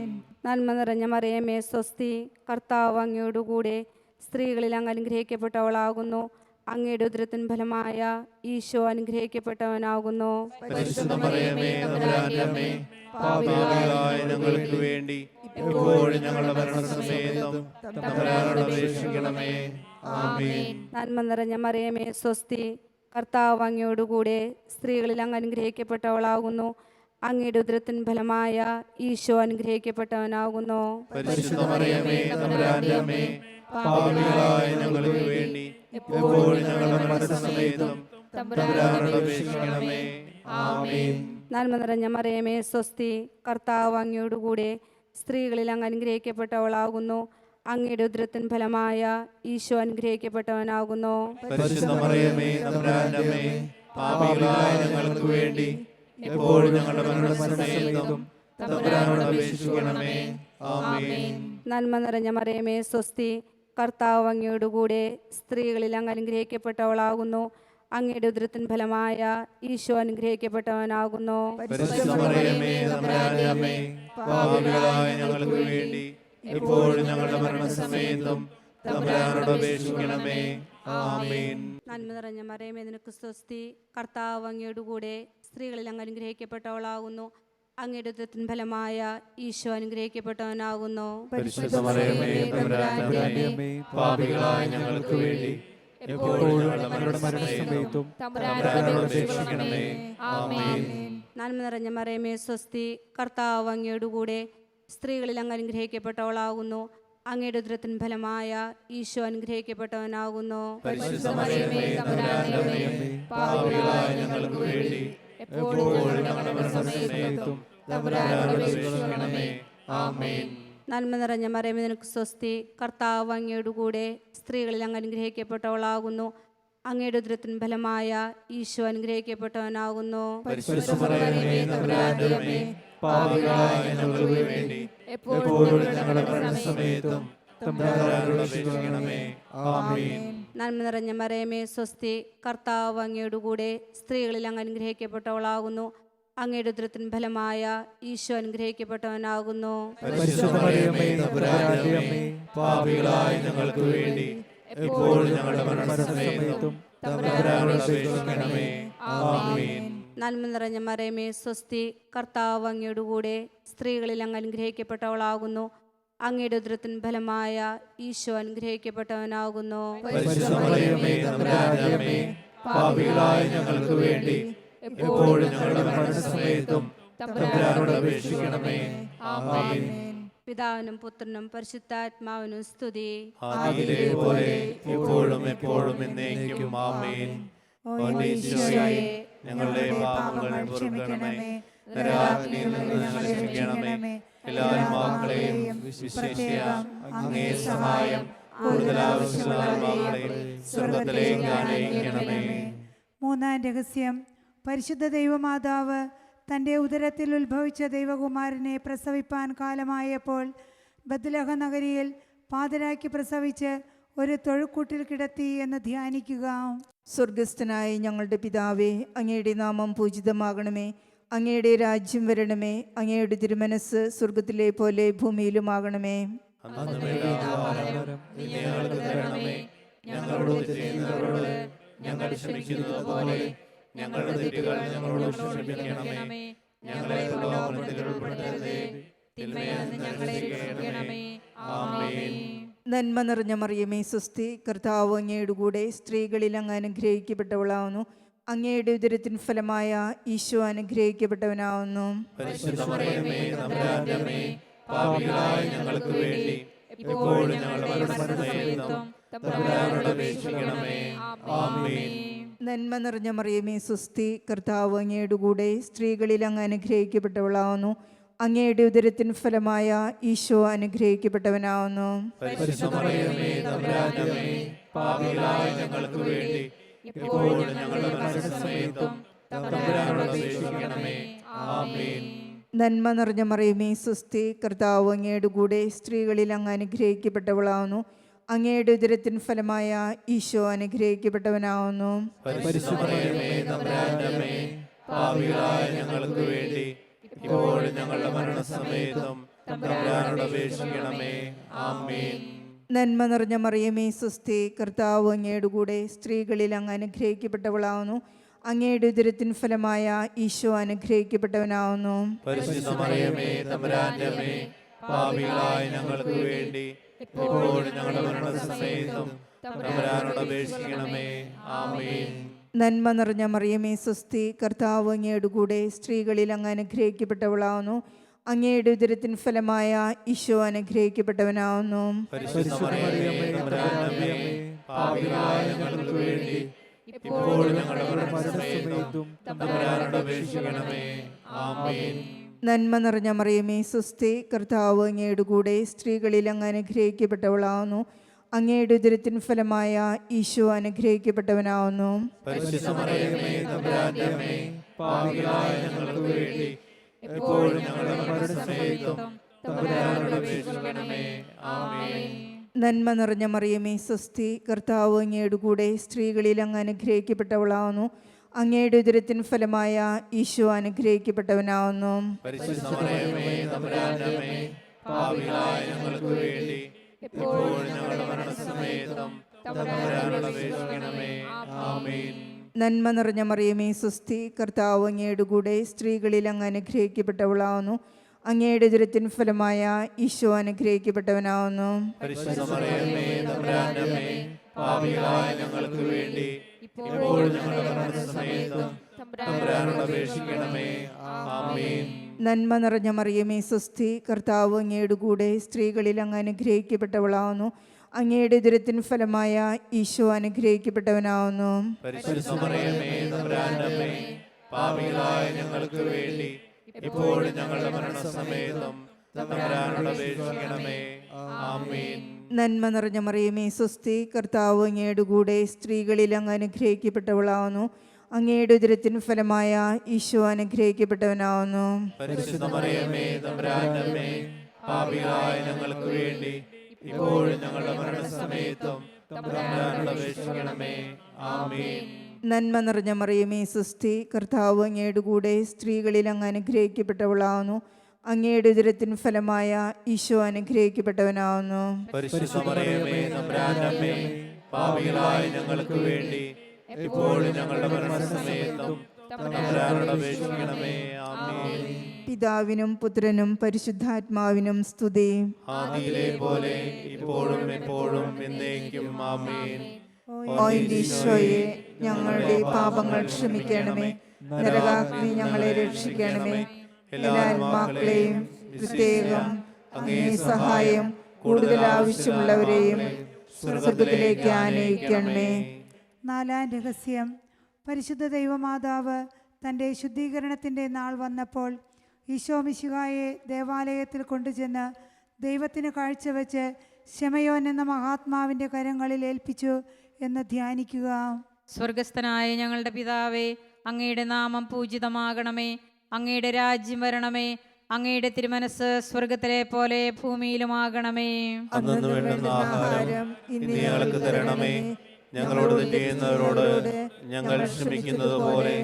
നന്മ നിറഞ്ഞ മറിയമേ സ്വസ്തി, കർത്താവ് അങ്ങയോടുകൂടെ സ്ത്രീകളിൽ അങ്ങ് അനുഗ്രഹിക്കപ്പെട്ടവളാകുന്നു. അങ്ങയുടെ ഉദരത്തിൻ ഫലമായ ഈശോ അനുഗ്രഹിക്കപ്പെട്ടവനാകുന്നു. പരിശുദ്ധ മറിയമേ തമ്പുരാന്റെ അമ്മേ, പാപികളായ ഞങ്ങൾക്ക് വേണ്ടി എപ്പോഴും ഞങ്ങളുടെ മരണസമയത്തും തമ്പുരാനോട് അപേക്ഷിക്കണമേ. ആമേൻ. നന്മ നിറഞ്ഞ മറിയമേ സ്വസ്തി, കർത്താവ് അങ്ങയോടുകൂടെ സ്ത്രീകളിൽ അങ്ങ് അനുഗ്രഹിക്കപ്പെട്ടവളാകുന്നു. അങ്ങയുടെ ഉദരത്തിൻ ഫലമായ ഈശോ അനുഗ്രഹിക്കപ്പെട്ടവനാകുന്നു. പരിശുദ്ധ മറിയമേ തമ്പുരാന്റെ അമ്മേ, പാപികളായ ഞങ്ങൾക്ക് വേണ്ടി എപ്പോഴും ഞങ്ങളുടെ മരണസമയത്തും തമ്പുരാനോട് അപേക്ഷിക്കണമേ. ആമേൻ. നന്മ നിറഞ്ഞ മറിയമേ സ്വസ്തി, കർത്താവ് അങ്ങയോടുകൂടെ സ്ത്രീകളിൽ അങ്ങ് അനുഗ്രഹിക്കപ്പെട്ടവളാകുന്നു. അങ്ങയുടെ ഉദരത്തിൻ ഫലമായ ഈശോ അനുഗ്രഹിക്കപ്പെട്ടവനാകുന്നു. പരിശുദ്ധ മറിയമേ, തമ്പുരാന്റെ അമ്മേ, പാപികളായ ഞങ്ങൾക്ക് വേണ്ടി എപ്പോഴും ഞങ്ങളുടെ മരണസമയത്തും തമ്പുരാനോട് അപേക്ഷിക്കണമേ. ആമേൻ. നന്മ നിറഞ്ഞ മറിയമേ സ്വസ്തി, കർത്താവ് അങ്ങയോടുകൂടെ സ്ത്രീകളിൽ അങ്ങ് അനുഗ്രഹിക്കപ്പെട്ടവളാകുന്നു. അങ്ങയുടെ ഉദരത്തിൻ ഫലമായ ഈശോ അനുഗ്രഹിക്കപ്പെട്ടവനാകുന്നു. പരിശുദ്ധ മറിയമേ, തമ്പുരാന്റെ അമ്മേ, പാപികളായ ഞങ്ങൾക്ക് വേണ്ടി എപ്പോഴും ഞങ്ങളുടെ മരണസമയത്തും തമ്പുരാനോട് അപേക്ഷിക്കണമേ. ആമേൻ. നന്മ നിറഞ്ഞ മറിയമേ നിനക്ക് സ്വസ്തി, കർത്താവ് അങ്ങയോടുകൂടെ സ്ത്രീകളിൽ അങ്ങ് അനുഗ്രഹിക്കപ്പെട്ടവളാകുന്നു. അങ്ങയുടെ ഉദരത്തിൻ ഫലമായ ഈശോ അനുഗ്രഹിക്കപ്പെട്ടവനാകുന്നു. പരിശുദ്ധ മറിയമേ, തമ്പുരാന്റെ അമ്മേ, പാപികളായ ഞങ്ങൾക്ക് വേണ്ടി എപ്പോഴും ഞങ്ങളുടെ മരണസമയത്തും തമ്പുരാനോട് അപേക്ഷിക്കണമേ. ആമേൻ. നന്മ നിറഞ്ഞ മറിയമേ സ്വസ്തി, കർത്താവ് അങ്ങയോടുകൂടെ സ്ത്രീകളിൽ അങ്ങ് അനുഗ്രഹിക്കപ്പെട്ടവളാകുന്നു. അങ്ങയുടെ ഉദരത്തിൻ ഫലമായ ഈശോ അനുഗ്രഹിക്കപ്പെട്ടവനാകുന്നു. പരിശുദ്ധ മറിയമേ, തമ്പുരാന്റെ അമ്മേ, പാപികളായ ഞങ്ങൾക്ക് വേണ്ടി എപ്പോഴും ഞങ്ങളുടെ മരണസമയത്തും തമ്പുരാനോട് അപേക്ഷിക്കണമേ. ആമേൻ. നന്മ നിറഞ്ഞ മറിയമേ നിനക്ക് സ്വസ്തി, കർത്താവ് അങ്ങയോടുകൂടെ സ്ത്രീകളിൽ അങ്ങ് അനുഗ്രഹിക്കപ്പെട്ടവളാകുന്നു. അങ്ങയുടെ ഉദരത്തിൻ ഫലമായ ഈശോ അനുഗ്രഹിക്കപ്പെട്ടവനാകുന്നു. പരിശുദ്ധ മറിയമേ, തമ്പുരാന്റെ അമ്മേ, പാപികളായ ഞങ്ങൾക്ക് വേണ്ടി എപ്പോഴും ഞങ്ങളുടെ മരണസമയത്തും തമ്പുരാനോട് അപേക്ഷിക്കണമേ. ആമേൻ. നന്മ നിറഞ്ഞ മറിയമേ സ്വസ്തി, കർത്താവ് അങ്ങയോടുകൂടെ സ്ത്രീകളിൽ അങ്ങ് അനുഗ്രഹിക്കപ്പെട്ടവളാകുന്നു. അങ്ങയുടെ ഉദരത്തിൻ ഫലമായ ഈശോ അനുഗ്രഹിക്കപ്പെട്ടവനാകുന്നു. പരിശുദ്ധ മറിയമേ, തമ്പുരാന്റെ അമ്മേ, പാപികളായ ഞങ്ങൾക്ക് വേണ്ടി എപ്പോഴും ഞങ്ങളുടെ മരണസമയത്തും തമ്പുരാനോട് അപേക്ഷിക്കണമേ. ആമേൻ. നന്മ നിറഞ്ഞ മറിയമേ സ്വസ്തി, കർത്താവ് അങ്ങയോടുകൂടെ സ്ത്രീകളിൽ അങ്ങ് അനുഗ്രഹിക്കപ്പെട്ടവളാകുന്നു. അങ്ങയുടെ ഉദരത്തിൻ ഫലമായ ഈശോ അനുഗ്രഹിക്കപ്പെട്ടവനാകുന്നു. പരിശുദ്ധ മറിയമേ, തമ്പുരാന്റെ അമ്മേ, പാപികളായ ഞങ്ങൾക്ക് വേണ്ടി എപ്പോഴും ഞങ്ങളുടെ മരണസമയത്തും തമ്പുരാനോട് അപേക്ഷിക്കണമേ. ആമേൻ. പിതാവിനും പുത്രനും പരിശുദ്ധാത്മാവിനും സ്തുതി. ആദിയിലെ പോലെ ഇപ്പോഴും എപ്പോഴും എന്നേക്കും. ആമേൻ. ഓ ഈശോയേ, ഞങ്ങളുടെ പാപങ്ങൾ പൊറുക്കണമേ. നരകാഗ്നിയിൽ നിന്ന് ഞങ്ങളെ രക്ഷിക്കണമേ. എല്ലാ ആത്മാക്കളെയും വിശേഷിക്കാം അങ്ങേ സഹായം കൂടുതൽ ആവശ്യമുള്ള ആത്മാക്കളെയും സ്വർഗ്ഗത്തിലേക്ക് ആനയിക്കണമേ. മൂന്നാം രഹസ്യം. പരിശുദ്ധ ദൈവമാതാവ് തൻ്റെ ഉദരത്തിൽ ഉത്ഭവിച്ച ദൈവകുമാരനെ പ്രസവിപ്പാൻ കാലമായപ്പോൾ ബത്ലഹ നഗരിയിൽ പാതിരാക്കി പ്രസവിച്ച് ഒരു തൊഴുക്കൂട്ടിൽ കിടത്തി എന്ന് ധ്യാനിക്കുക. സ്വർഗസ്ഥനായ ഞങ്ങളുടെ പിതാവേ, അങ്ങയുടെ നാമം പൂജിതമാകണമേ. അങ്ങയുടെ രാജ്യം വരണമേ. അങ്ങയുടെ തിരുമനസ് സ്വർഗത്തിലെ പോലെ ഭൂമിയിലുമാകണമേ. അന്നു വേണ്ട ആഹാരം ഇന്ന് ഞങ്ങൾക്ക് തരണമേ. ഞങ്ങളോട് ചെയ്യുന്നവരോട് ഞങ്ങൾ ക്ഷമിക്കുന്നത് പോലെ ഞങ്ങളുടെ തെറ്റുകൾ ഞങ്ങളോട് ക്ഷമിക്കണമേ. ഞങ്ങളെ പ്രലോഭനത്തിൽ ഉൾപ്പെടുത്തരുതേ, തിന്മയിൽ നിന്ന് ഞങ്ങളെ രക്ഷിക്കണമേ. ആമേൻ. നന്മ നിറഞ്ഞ മറിയമേ സ്വസ്തി, കർത്താവ് അങ്ങയുടെ കൂടെ സ്ത്രീകളിൽ അങ്ങ് അനുഗ്രഹിക്കപ്പെട്ടവളാവുന്നു. അങ്ങയുടെ ഉദരത്തിൻ ഫലമായ ഈശോ അനുഗ്രഹിക്കപ്പെട്ടവനാവുന്നു. പരിശുദ്ധ മറിയമേ, തമ്പുരാന്റെ അമ്മേ, പാപികളായ ഞങ്ങൾക്ക് വേണ്ടി എപ്പോഴും ഞങ്ങളുടെ മരണസമയത്തും തമ്പുരാനോട് അപേക്ഷിക്കണമേ. ആമേൻ. നന്മ നിറഞ്ഞ മറിയമേ സ്വസ്തി, കർത്താവ് അങ്ങയുടെ കൂടെ സ്ത്രീകളിൽ അങ്ങ് അനുഗ്രഹിക്കപ്പെട്ടവളാവുന്നു. അങ്ങയുടെ ഉദരത്തിൻ ഫലമായ ഈശോ അനുഗ്രഹിക്കപ്പെട്ടവനാവുന്നു. പരിശുദ്ധ മറിയമേ, തമ്പുരാന്റെ അമ്മേ, പാപികളായ ഞങ്ങൾക്ക് വേണ്ടി എപ്പോഴും ഞങ്ങളുടെ മരണസമയത്തും തമ്പുരാനോട് അപേക്ഷിക്കണമേ. ആമേൻ. നന്മ നിറഞ്ഞ മറിയമേ സ്വസ്തി, കർത്താവ് അങ്ങയുടെ കൂടെ സ്ത്രീകളിൽ അങ്ങ് അനുഗ്രഹിക്കപ്പെട്ടവളാവുന്നു. അങ്ങയുടെ ഉദരത്തിൻ ഫലമായ ഈശോ അനുഗ്രഹിക്കപ്പെട്ടവനാവുന്നു. പരിശുദ്ധ മറിയമേ, തമ്പുരാന്റെ അമ്മേ, പാപികളായ ഞങ്ങൾക്ക് വേണ്ടി ഇപ്പോഴും ഞങ്ങളുടെ മരണസമയത്തും തമ്പുരാനോട് അപേക്ഷിക്കണമേ. ആമേൻ. നന്മ നിറഞ്ഞ മറിയമേ സ്വസ്തി, കർത്താവ് അങ്ങയുടെ കൂടെ സ്ത്രീകളിൽ അങ്ങ് അനുഗ്രഹിക്കപ്പെട്ടവളാവുന്നു. അങ്ങയുടെ ഉദരത്തിൻ ഫലമായ ഈശോ അനുഗ്രഹിക്കപ്പെട്ടവനാവുന്നു. പരിശുദ്ധ മറിയമേ, തമ്പുരാന്റെ അമ്മേ, പാപികളായ ഞങ്ങൾക്ക് വേണ്ടി ഇപ്പോഴും ഞങ്ങളുടെ മരണസമയത്തും തമ്പുരാനോട് അപേക്ഷിക്കണമേ. ആമേൻ. നന്മ നിറഞ്ഞ മറിയമേ സ്വസ്തി, കർത്താവ് അങ്ങയുടെ കൂടെ സ്ത്രീകളിൽ അങ്ങ് അനുഗ്രഹിക്കപ്പെട്ടവളാവുന്നു. അങ്ങയുടെ ഉദരത്തിൻ ഫലമായ ഈശോ അനുഗ്രഹിക്കപ്പെട്ടവനാവുന്നു. പരിശുദ്ധ മറിയമേ, തമ്പുരാന്റെ അമ്മേ, പാപികളായ ഞങ്ങൾക്ക് വേണ്ടി ഇപ്പോഴും ഞങ്ങളുടെ മരണസമയത്തും തമ്പുരാനോട് അപേക്ഷിക്കണമേ. ആമേൻ. നന്മ നിറഞ്ഞ മറിയമേ സുസ്ഥി, കർത്താവ് അങ്ങയുടെ കൂടെ സ്ത്രീകളിൽ അങ്ങ് അനുഗ്രഹിക്കപ്പെട്ടവളാവുന്നു. അങ്ങയുടെ ഉദരത്തിൻ ഫലമായ ഈശോ അനുഗ്രഹിക്കപ്പെട്ടവനാവുന്നു. പരിശുദ്ധ മറിയമേ തമ്പുരാന്റെ അമ്മേ, പാപികളായ ഞങ്ങൾക്ക് വേണ്ടി എപ്പോഴും ഞങ്ങളുടെ മരണസമയത്തും തമ്പുരാനോട് അപേക്ഷിക്കണമേ. ആമേൻ. നന്മ നിറഞ്ഞ മറിയമേ സുസ്ഥി, കർത്താവ് അങ്ങയുടെ കൂടെ സ്ത്രീകളിൽ അങ്ങ് അനുഗ്രഹിക്കപ്പെട്ടവളാവുന്നു. അങ്ങയുടെ ഉദരത്തിൻ ഫലമായ ഈശോ അനുഗ്രഹിക്കപ്പെട്ടവനാവുന്നു. പരിശുദ്ധ മറിയമേ തമ്പുരാന്റെ അമ്മേ, പാപികളായ ഞങ്ങൾക്ക് വേണ്ടി എപ്പോഴും ഞങ്ങളുടെ മരണസമയത്തും തമ്പുരാനോട് അപേക്ഷിക്കണമേ. ആമേൻ. നന്മ നിറഞ്ഞ മറിയമേ സുസ്ഥി, കർത്താവ് അങ്ങയുടെ കൂടെ സ്ത്രീകളിൽ അങ്ങ് അനുഗ്രഹിക്കപ്പെട്ടവളാവുന്നു. അങ്ങയുടെ ഉദരത്തിൻ ഫലമായ ഈശോ അനുഗ്രഹിക്കപ്പെട്ടവനാവുന്നു. പരിശുദ്ധ മറിയമേ തമ്പുരാന്റെ അമ്മേ, പാപികളായ ഞങ്ങൾക്ക് വേണ്ടി എപ്പോഴും ഞങ്ങളുടെ മരണസമയത്തും തമ്പുരാനോട് അപേക്ഷിക്കണമേ. ആമേൻ. നന്മ നിറഞ്ഞ മറിയമേ സുസ്ഥി, കർത്താവ് അങ്ങയുടെ കൂടെ സ്ത്രീകളിൽ അങ്ങ് അനുഗ്രഹിക്കപ്പെട്ടവളാവുന്നു. അങ്ങയുടെ ഉദരത്തിൻ ഫലമായ ഈശോ അനുഗ്രഹിക്കപ്പെട്ടവനാവുന്നു. പരിശുദ്ധ മറിയമേ തമ്പുരാന്റെ അമ്മേ, പാപികളായ ഞങ്ങൾക്ക് വേണ്ടി എപ്പോഴും ഞങ്ങളുടെ മരണസമയത്തും തമ്പുരാനോട് അപേക്ഷിക്കണമേ. ആമേൻ. നന്മ നിറഞ്ഞ മറിയമേ സുസ്ഥി, കർത്താവ് അങ്ങയുടെ കൂടെ സ്ത്രീകളിൽ അങ്ങ് അനുഗ്രഹിക്കപ്പെട്ടവളാവുന്നു. അങ്ങയുടെ ഉദരത്തിൻ ഫലമായ ഈശോ അനുഗ്രഹിക്കപ്പെട്ടവനാവുന്നു. പരിശുദ്ധ മറിയമേ തമ്പുരാന്റെ അമ്മേ, പാപികളായ ഞങ്ങൾക്ക് വേണ്ടി ഇപ്പോഴും ഞങ്ങളുടെ മരണസമയത്തും തമ്പുരാനോട് അപേക്ഷിക്കണമേ. ആമേൻ. നന്മ നിറഞ്ഞ മറിയമേ സുസ്ഥി, കർത്താവ് അങ്ങയുടെ കൂടെ സ്ത്രീകളിൽ അങ്ങ് അനുഗ്രഹിക്കപ്പെട്ടവളാവുന്നു. അങ്ങയുടെ ഉദരത്തിൻ ഫലമായ ഈശോ അനുഗ്രഹിക്കപ്പെട്ടവനാവുന്നു. പരിശുദ്ധ മറിയമേ തമ്പുരാന്റെ അമ്മേ, പാപികളായ ഞങ്ങൾക്ക് വേണ്ടി ഇപ്പോഴും ഞങ്ങളുടെ മരണസമയത്തും തമ്പുരാനോട് അപേക്ഷിക്കണമേ. ആമേൻ. പിതാവിനും പുത്രനും പരിശുദ്ധാത്മാവിനും സ്തുതി. ആദിയിലെ പോലെ ഇപ്പോഴും എപ്പോഴും എന്നേക്കും. ആമേൻ. ഓ ഈശോയെ, ഞങ്ങളുടെ പാപങ്ങൾ ക്ഷമിക്കണമേ. നരകാഗ്നി ഞങ്ങളെ രക്ഷിക്കണമേ. എല്ലാ ആത്മാക്കളെയും പ്രത്യേകം അങ്ങേ സഹായം കൂടുതൽ ആവശ്യമുള്ളവരെയും സ്വർഗ്ഗത്തിലേക്ക് ആനയിക്കണമേ. നാലാം രഹസ്യം. പരിശുദ്ധ ദൈവമാതാവ് തൻ്റെ ശുദ്ധീകരണത്തിൻ്റെ നാൾ വന്നപ്പോൾ ഈശോ മിശിഹായെ ദേവാലയത്തിൽ കൊണ്ടുചെന്ന് ദൈവത്തിന് കാഴ്ചവെച്ച് ശമയോൻ എന്ന മഹാത്മാവിൻ്റെ കരങ്ങളിൽ ഏൽപ്പിച്ചു എന്ന് ധ്യാനിക്കുക. സ്വർഗസ്ഥനായ ഞങ്ങളുടെ പിതാവേ, അങ്ങയുടെ നാമം പൂജിതമാകണമേ. അങ്ങയുടെ രാജ്യം വരണമേ. അങ്ങയുടെ തിരുമനസ് സ്വർഗത്തിലെ പോലെ ഭൂമിയിലുമാകണമേ. അന്നു വേണ്ടുന്ന ആഹാരം ഇന്ന് ഞങ്ങൾക്ക് തരണമേ. ഞങ്ങളോട് തെറ്റ് ചെയ്യുന്നവരോട് ഞങ്ങൾ ക്ഷമിക്കുന്നത് പോലെ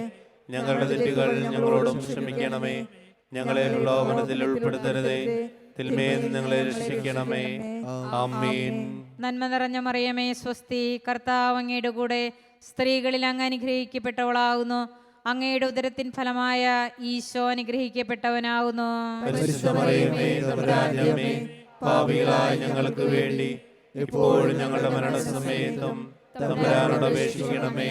ഞങ്ങളുടെ തെറ്റുകൾ ഞങ്ങളോടും ക്ഷമിക്കണമേ. ഞങ്ങളെ പ്രലോഭനത്തിൽ ഉൾപ്പെടുത്തരുതേ, തിന്മയിൽ നിന്ന് ഞങ്ങളെ രക്ഷിക്കണമേ. ആമേൻ. നന്മ നിറഞ്ഞ മറിയമേ സ്വസ്തി, കർത്താവ് അങ്ങയുടെ കൂടെ സ്ത്രീകളിൽ അങ്ങ് അനുഗ്രഹിക്കപ്പെട്ടവളാകുന്നു. അങ്ങയുടെ ഉദരത്തിൻ ഫലമായ ഈശോ അനുഗ്രഹിക്കപ്പെട്ടവനാകുന്നു. പരിശുദ്ധ മറിയമേ തമ്പുരാന്റെ അമ്മേ, പാപികളായ ഞങ്ങൾക്ക് വേണ്ടി ഇപ്പോഴും ഞങ്ങളുടെ മരണസമയത്തും തമ്പുരാനോട് അപേക്ഷിക്കണമേ.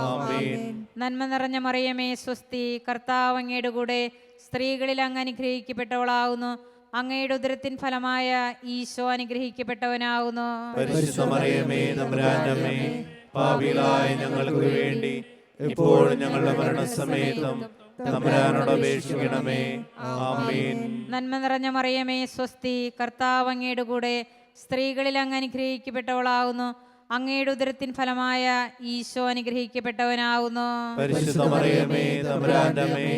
ആമേൻ. നന്മ നിറഞ്ഞ മറിയമേ സ്വസ്തി, കർത്താവ് അങ്ങയുടെ കൂടെ സ്ത്രീകളിൽ അങ്ങ് അനുഗ്രഹിക്കപ്പെട്ടവളാകുന്നു. അങ്ങയുടെ ഉദരത്തിൻ ഫലമായ ഈശോ അനുഗ്രഹിക്കപ്പെട്ടവനാകുന്നു. പരിശുദ്ധ മറിയമേ തമ്പുരാന്റെ അമ്മേ, പാപികളായ ഞങ്ങൾക്ക് വേണ്ടി ഇപ്പോഴും ഞങ്ങളുടെ മരണസമയത്തും തമ്പുരാനോട് അപേക്ഷിക്കണമേ. ആമേൻ. നന്മ നിറഞ്ഞ മറിയമേ സ്വസ്തി, കർത്താവ് അങ്ങയുടെ കൂടെ സ്ത്രീകളിൽ അങ്ങ് അനുഗ്രഹിക്കപ്പെട്ടവളാകുന്നു. അങ്ങയുടെ ഉദരത്തിൻ ഫലമായ ഈശോ അനുഗ്രഹിക്കപ്പെട്ടവനാകുന്നു. പരിശുദ്ധ മറിയമേ തമ്പുരാന്റെ അമ്മേ,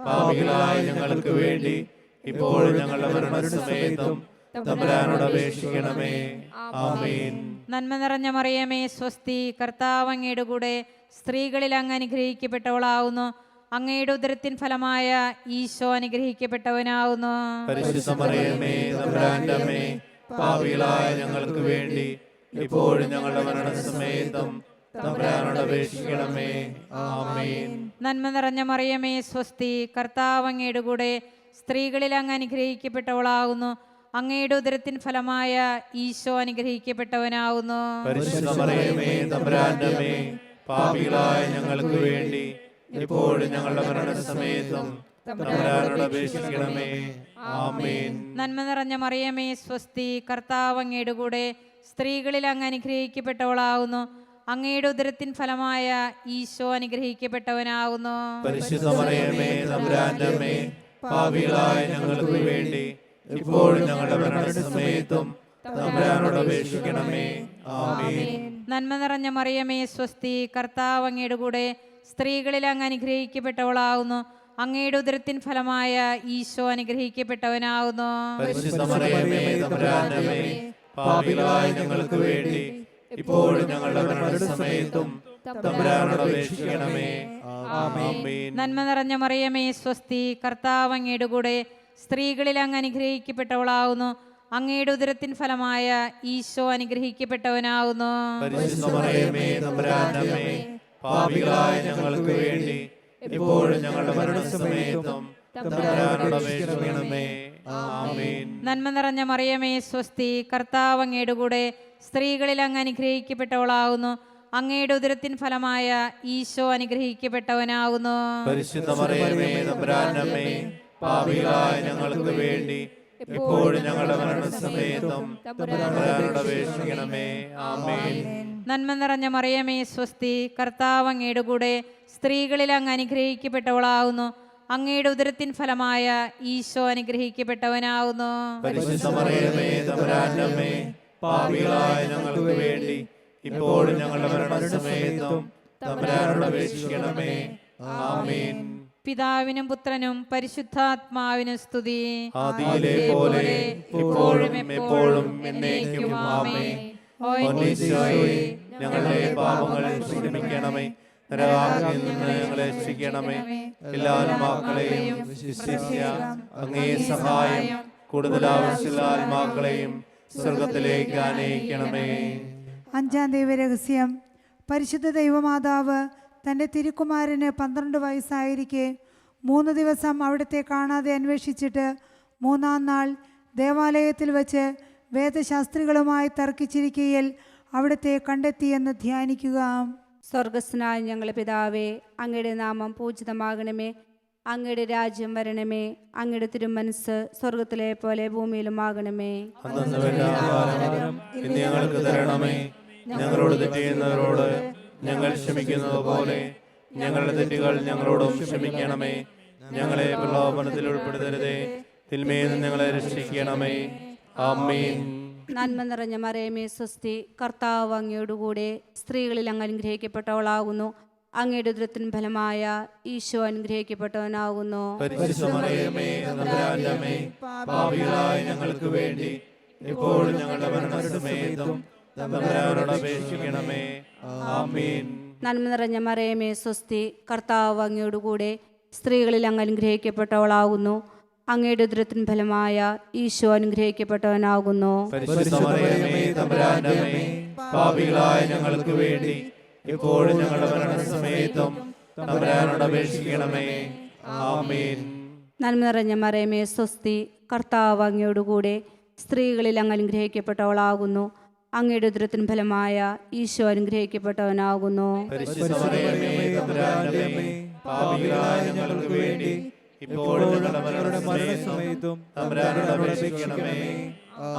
പാപികളായ ഞങ്ങൾക്ക് വേണ്ടി ഇപ്പോഴും ഞങ്ങളുടെ മരണസമയത്തും തമ്പുരാനോട് അപേക്ഷിക്കണമേ. ആമേൻ. നന്മ നിറഞ്ഞ മറിയമേ സ്വസ്തി, കർത്താവ് അങ്ങയുടെ കൂടെ സ്ത്രീകളിൽ അങ്ങ് അനുഗ്രഹിക്കപ്പെട്ടവളാകുന്നു. അങ്ങയുടെ ഉദരത്തിൻ ഫലമായ ഈശോ അനുഗ്രഹിക്കപ്പെട്ടവനാകുന്നു. പരിശുദ്ധ മറിയമേ തമ്പുരാന്റെ അമ്മേ, പാപികളായ ഞങ്ങൾക്ക് വേണ്ടി ഇപ്പോഴും ഞങ്ങളുടെ മരണസമയത്തും തമ്പുരാനോട് അപേക്ഷിക്കണമേ. ആമേൻ. നന്മ നിറഞ്ഞ മറിയമേ സ്വസ്തി, കർത്താവ് അങ്ങയുടെ കൂടെ സ്ത്രീകളിൽ അങ്ങ് അനുഗ്രഹിക്കപ്പെട്ടവളാകുന്നു. അങ്ങയുടെ ഉദരത്തിൻ ഫലമായ ഈശോ അനുഗ്രഹിക്കപ്പെട്ടവനാകുന്നു. പരിശുദ്ധ മറിയമേ തമ്പുരാന്റെ അമ്മേ, പാപികളായ ഞങ്ങൾക്ക് വേണ്ടി ഇപ്പോഴും ഞങ്ങളുടെ മരണസമയത്തും തമ്പുരാനോട് അപേക്ഷിക്കണമേ. ആമേൻ. നന്മ നിറഞ്ഞ മറിയമേ സ്വസ്തി, കർത്താവ് അങ്ങയുടെ കൂടെ സ്ത്രീകളിൽ അങ്ങ് അനുഗ്രഹിക്കപ്പെട്ടവളാകുന്നു. അങ്ങയുടെ ഉദരത്തിൻ ഫലമായ ഈശോ അനുഗ്രഹിക്കപ്പെട്ടവനാകുന്നു. പരിശുദ്ധ മറിയമേ തമ്പുരാന്റെ അമ്മേ, പാപികളായ ഞങ്ങൾക്ക് വേണ്ടി ഇപ്പോഴും ഞങ്ങളുടെ മരണസമയത്തും തമ്പുരാനോട് അപേക്ഷിക്കണമേ. ആമേൻ. നന്മ നിറഞ്ഞ മറിയമേ സ്വസ്തി, കർത്താവ് അങ്ങയുടെ കൂടെ, സ്ത്രീകളിൽ അങ്ങ് അനുഗ്രഹിക്കപ്പെട്ടവളാകുന്നു. അങ്ങയുടെ ഉദരത്തിൻ ഫലമായ ഈശോ അനുഗ്രഹിക്കപ്പെട്ടവനാകുന്നു. പരിശുദ്ധ മറിയമേ തമ്പുരാന്റെ അമ്മേ, പാപികളായ ഞങ്ങൾക്ക് വേണ്ടി ഇപ്പോഴും ഞങ്ങളുടെ മരണസമയത്തും തമ്പുരാനോട് അപേക്ഷിക്കണമേ. ആമേൻ. നന്മ നിറഞ്ഞ മറിയമേ സ്വസ്തി, കർത്താവ് അങ്ങയുടെ കൂടെ, സ്ത്രീകളിൽ അങ്ങ് അനുഗ്രഹിക്കപ്പെട്ടവളാകുന്നു. അങ്ങയുടെ ഉദരത്തിൻ ഫലമായ ഈശോ അനുഗ്രഹിക്കപ്പെട്ടവനാകുന്നു. പരിശുദ്ധ മറിയമേ തമ്പുരാന്റെ അമ്മേ, പാപികളായ ഞങ്ങൾക്ക് വേണ്ടി ഇപ്പോഴും ഞങ്ങളുടെ മരണസമയത്തും തമ്പുരാനോട് അപേക്ഷിക്കണമേ. ആമേൻ. നന്മ നിറഞ്ഞ മറിയമേ സ്വസ്തി, കർത്താവ് അങ്ങയുടെ കൂടെ, സ്ത്രീകളിൽ അങ്ങ് അനുഗ്രഹിക്കപ്പെട്ടവളാകുന്നു. അങ്ങയുടെ ഉദരത്തിൻ ഫലമായ ഈശോ അനുഗ്രഹിക്കപ്പെട്ടവനാകുന്നു. പരിശുദ്ധ മറിയമേ തമ്പുരാന്റെ അമ്മേ, പാപികളായ ഞങ്ങൾക്ക് വേണ്ടി ഇപ്പോഴും ഞങ്ങളുടെ മരണസമയത്തും തമ്പുരാനോട് അപേക്ഷിക്കണമേ. ആമേൻ. നന്മ നിറഞ്ഞ മറിയമേ സ്വസ്തി, കർത്താവ് അങ്ങയുടെ കൂടെ, സ്ത്രീകളിൽ അങ്ങ് അനുഗ്രഹിക്കപ്പെട്ടവളാകുന്നു. അങ്ങയുടെ ഉദരത്തിൻ ഫലമായ ഈശോ അനുഗ്രഹിക്കപ്പെട്ടവനാകുന്നു. പരിശുദ്ധ മറിയമേ തമ്പുരാന്റെ അമ്മേ, പാപികളായ ഞങ്ങൾക്ക് വേണ്ടി ഇപ്പോഴും ഞങ്ങളുടെ മരണസമയത്തും തമ്പുരാനോട് അപേക്ഷിക്കണമേ. ആമേൻ. പിതാവിനും പുത്രനും പരിശുദ്ധാത്മാവിനും സ്തുതി. ആദിയിലെ പോലെ ഇപ്പോഴും എപ്പോഴും എന്നേക്കും. ആമേൻ. ഓ ഈശോയേ, ഞങ്ങളുടെ പാപങ്ങൾ ക്ഷമിക്കണമേ. നരകാഗ്നിയിൽ നിന്ന് ഞങ്ങളെ രക്ഷിക്കണമേ. എല്ലാ ആത്മാക്കളെയും വിശിഷ്യ അങ്ങേ സഹായം കൂടുതൽ ആവശ്യമുള്ള ആത്മാക്കളെയും സ്വർഗത്തിലേക്ക് ആനയിക്കണമേ. അഞ്ചാം ദൈവരഹസ്യം. പരിശുദ്ധ ദൈവമാതാവ് തൻ്റെ തിരുക്കുമാരന് 12 വയസ്സായിരിക്കെ 3 ദിവസം അവിടുത്തെ കാണാതെ അന്വേഷിച്ചിട്ട് 3-ാം നാൾ ദേവാലയത്തിൽ വച്ച് വേദശാസ്ത്രികളുമായി തർക്കിച്ചിരിക്കയിൽ അവിടുത്തെ കണ്ടെത്തിയെന്ന് ധ്യാനിക്കുക. സ്വർഗസ്നായ ഞങ്ങളുടെ പിതാവേ, അങ്ങയുടെ നാമം പൂജിതമാകണമേ. അങ്ങയുടെ രാജ്യം വരണമേ. അങ്ങയുടെ തിരുമനസ് സ്വർഗത്തിലെ പോലെ ഭൂമിയിലുമാകണമേ. അന്നന്ന് വേണ്ട ആഹാരം ഇന്ന് ഞങ്ങൾക്ക് തരണമേ. ഞങ്ങളോട് തെറ്റ് ചെയ്യുന്നവരോട് ഞങ്ങൾ ക്ഷമിക്കുന്നത് പോലെ ഞങ്ങളുടെ തെറ്റുകൾ ഞങ്ങളോടും ക്ഷമിക്കണമേ. ഞങ്ങളെ പ്രലോഭനത്തിൽ ഉൾപ്പെടുത്തരുതേ, തിന്മയിൽ നിന്ന് ഞങ്ങളെ രക്ഷിക്കണമേ. ആമേൻ. നന്മ നിറഞ്ഞ മറിയമേ സ്വസ്തി, കർത്താവ് അങ്ങയോടുകൂടെ, സ്ത്രീകളിൽ അങ്ങ് അനുഗ്രഹിക്കപ്പെട്ടവളാകുന്നു. അങ്ങയുടെ ഉദരത്തിൻ ഫലമായ ഈശോ അനുഗ്രഹിക്കപ്പെട്ടവനാകുന്നു. പരിശുദ്ധ മറിയമേ തമ്പുരാന്റെ അമ്മേ, പാപികളായ ഞങ്ങൾക്ക് വേണ്ടി ഇപ്പോഴും ഞങ്ങളുടെ മരണസമയത്തും തമ്പുരാനോട് അപേക്ഷിക്കണമേ. ആമേൻ. നന്മ നിറഞ്ഞ മറിയമേ സ്വസ്തി, കർത്താവ് അങ്ങയോടുകൂടെ, സ്ത്രീകളിൽ അങ്ങ് അനുഗ്രഹിക്കപ്പെട്ടവളാകുന്നു. അങ്ങയുടെ ഉദരത്തിൻ ഫലമായ ഈശോ അനുഗ്രഹിക്കപ്പെട്ടവനാകുന്നു. പരിശുദ്ധ മറിയമേ തമ്പുരാന്റെ അമ്മേ, പാപികളായ ഞങ്ങൾക്ക് വേണ്ടി ഇപ്പോഴും ഞങ്ങളുടെ മരണസമയത്തും തമ്പുരാനോട് അപേക്ഷിക്കണമേ. ആമേൻ. നന്മ നിറഞ്ഞ മറിയമേ സ്വസ്തി, കർത്താവ് അങ്ങയോടുകൂടെ, സ്ത്രീകളിൽ അങ്ങ് അനുഗ്രഹിക്കപ്പെട്ടവളാകുന്നു. അങ്ങയുടെ ഉദരത്തിൻ ഫലമായ ഈശോ അനുഗ്രഹിക്കപ്പെട്ടവനാകുന്നു. പരിശുദ്ധ മറിയമേ തമ്പുരാന്റെ അമ്മേ, പാപികളായ ഞങ്ങൾക്ക് വേണ്ടി ഇപ്പോഴും ഞങ്ങളുടെ മരണസമയത്തും തമ്പുരാനോട് അപേക്ഷിക്കണമേ.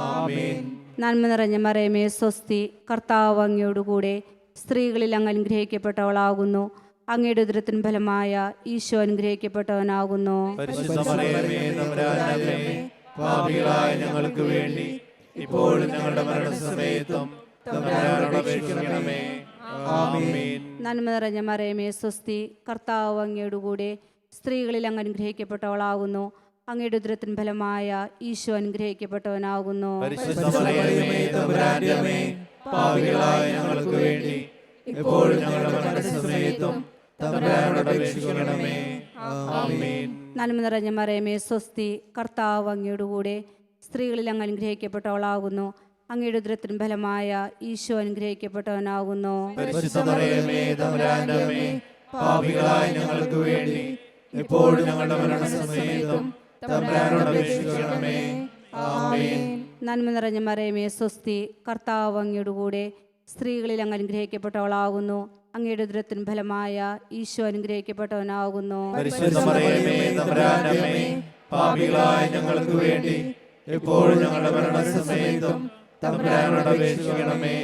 ആമേൻ. നന്മ നിറഞ്ഞ മറിയമേ സ്വസ്തി, കർത്താവ് അങ്ങയോടുകൂടെ, സ്ത്രീകളിൽ അങ്ങ് അനുഗ്രഹിക്കപ്പെട്ടവളാകുന്നു. അങ്ങയുടെ ഉദരത്തിൻ ഫലമായ ഈശോ അനുഗ്രഹിക്കപ്പെട്ടവനാകുന്നു. പരിശുദ്ധ മറിയമേ തമ്പുരാന്റെ അമ്മേ, പാപികളായ ഞങ്ങൾക്ക് വേണ്ടി ഇപ്പോഴും ഞങ്ങളുടെ മരണസമയത്തും തമ്പുരാനോട് അപേക്ഷിക്കണമേ. ആമേൻ. നന്മ നിറഞ്ഞ മറിയമേ സ്വസ്തി, കർത്താവ് അങ്ങയോടുകൂടെ, സ്ത്രീകളിൽ അങ്ങ് അനുഗ്രഹിക്കപ്പെട്ടവളാകുന്നു. അങ്ങയുടെ ഉദരത്തിൻ ഫലമായ ഈശോ അനുഗ്രഹിക്കപ്പെട്ടവനാകുന്നു. പരിശുദ്ധ മറിയമേ തമ്പുരാന്റെ അമ്മേ, പാപികളായ ഞങ്ങൾക്ക് വേണ്ടി ഇപ്പോഴും ഞങ്ങളുടെ മരണസമയത്തും തമ്പുരാനോട് അപേക്ഷിക്കണമേ. ആമേൻ. നന്മ നിറഞ്ഞ മറിയമേ സ്വസ്തി, കർത്താവ് അങ്ങയോടുകൂടെ, സ്ത്രീകളിൽ അങ്ങ് അനുഗ്രഹിക്കപ്പെട്ടവളാകുന്നു. അങ്ങയുടെ ഉദരത്തിൻ ഫലമായ ഈശോ അനുഗ്രഹിക്കപ്പെട്ടവനാകുന്നു. പരിശുദ്ധ മറിയമേ തമ്പുരാന്റെ അമ്മേ, പാപികളായ ഞങ്ങൾക്ക് വേണ്ടി ഇപ്പോഴും ഞങ്ങളുടെ മരണസമയത്തും തമ്പുരാനോട് അപേക്ഷിക്കണമേ. ആമേൻ. നന്മ നിറഞ്ഞ മറിയമേ സ്വസ്തി, കർത്താവ് അങ്ങയോടുകൂടെ, സ്ത്രീകളിൽ അങ്ങ് അനുഗ്രഹിക്കപ്പെട്ടവളാകുന്നു. അങ്ങയുടെ ഉദരത്തിൻ ഫലമായ ഈശോ അനുഗ്രഹിക്കപ്പെട്ടവനാകുന്നു. പരിശുദ്ധ മറിയമേ തമ്പുരാന്റെ അമ്മേ, പാപികളായ ഞങ്ങൾക്ക് വേണ്ടി ഇപ്പോഴും ഞങ്ങളുടെ മരണസമയത്തും തമ്പുരാനോട് അപേക്ഷിക്കണമേ.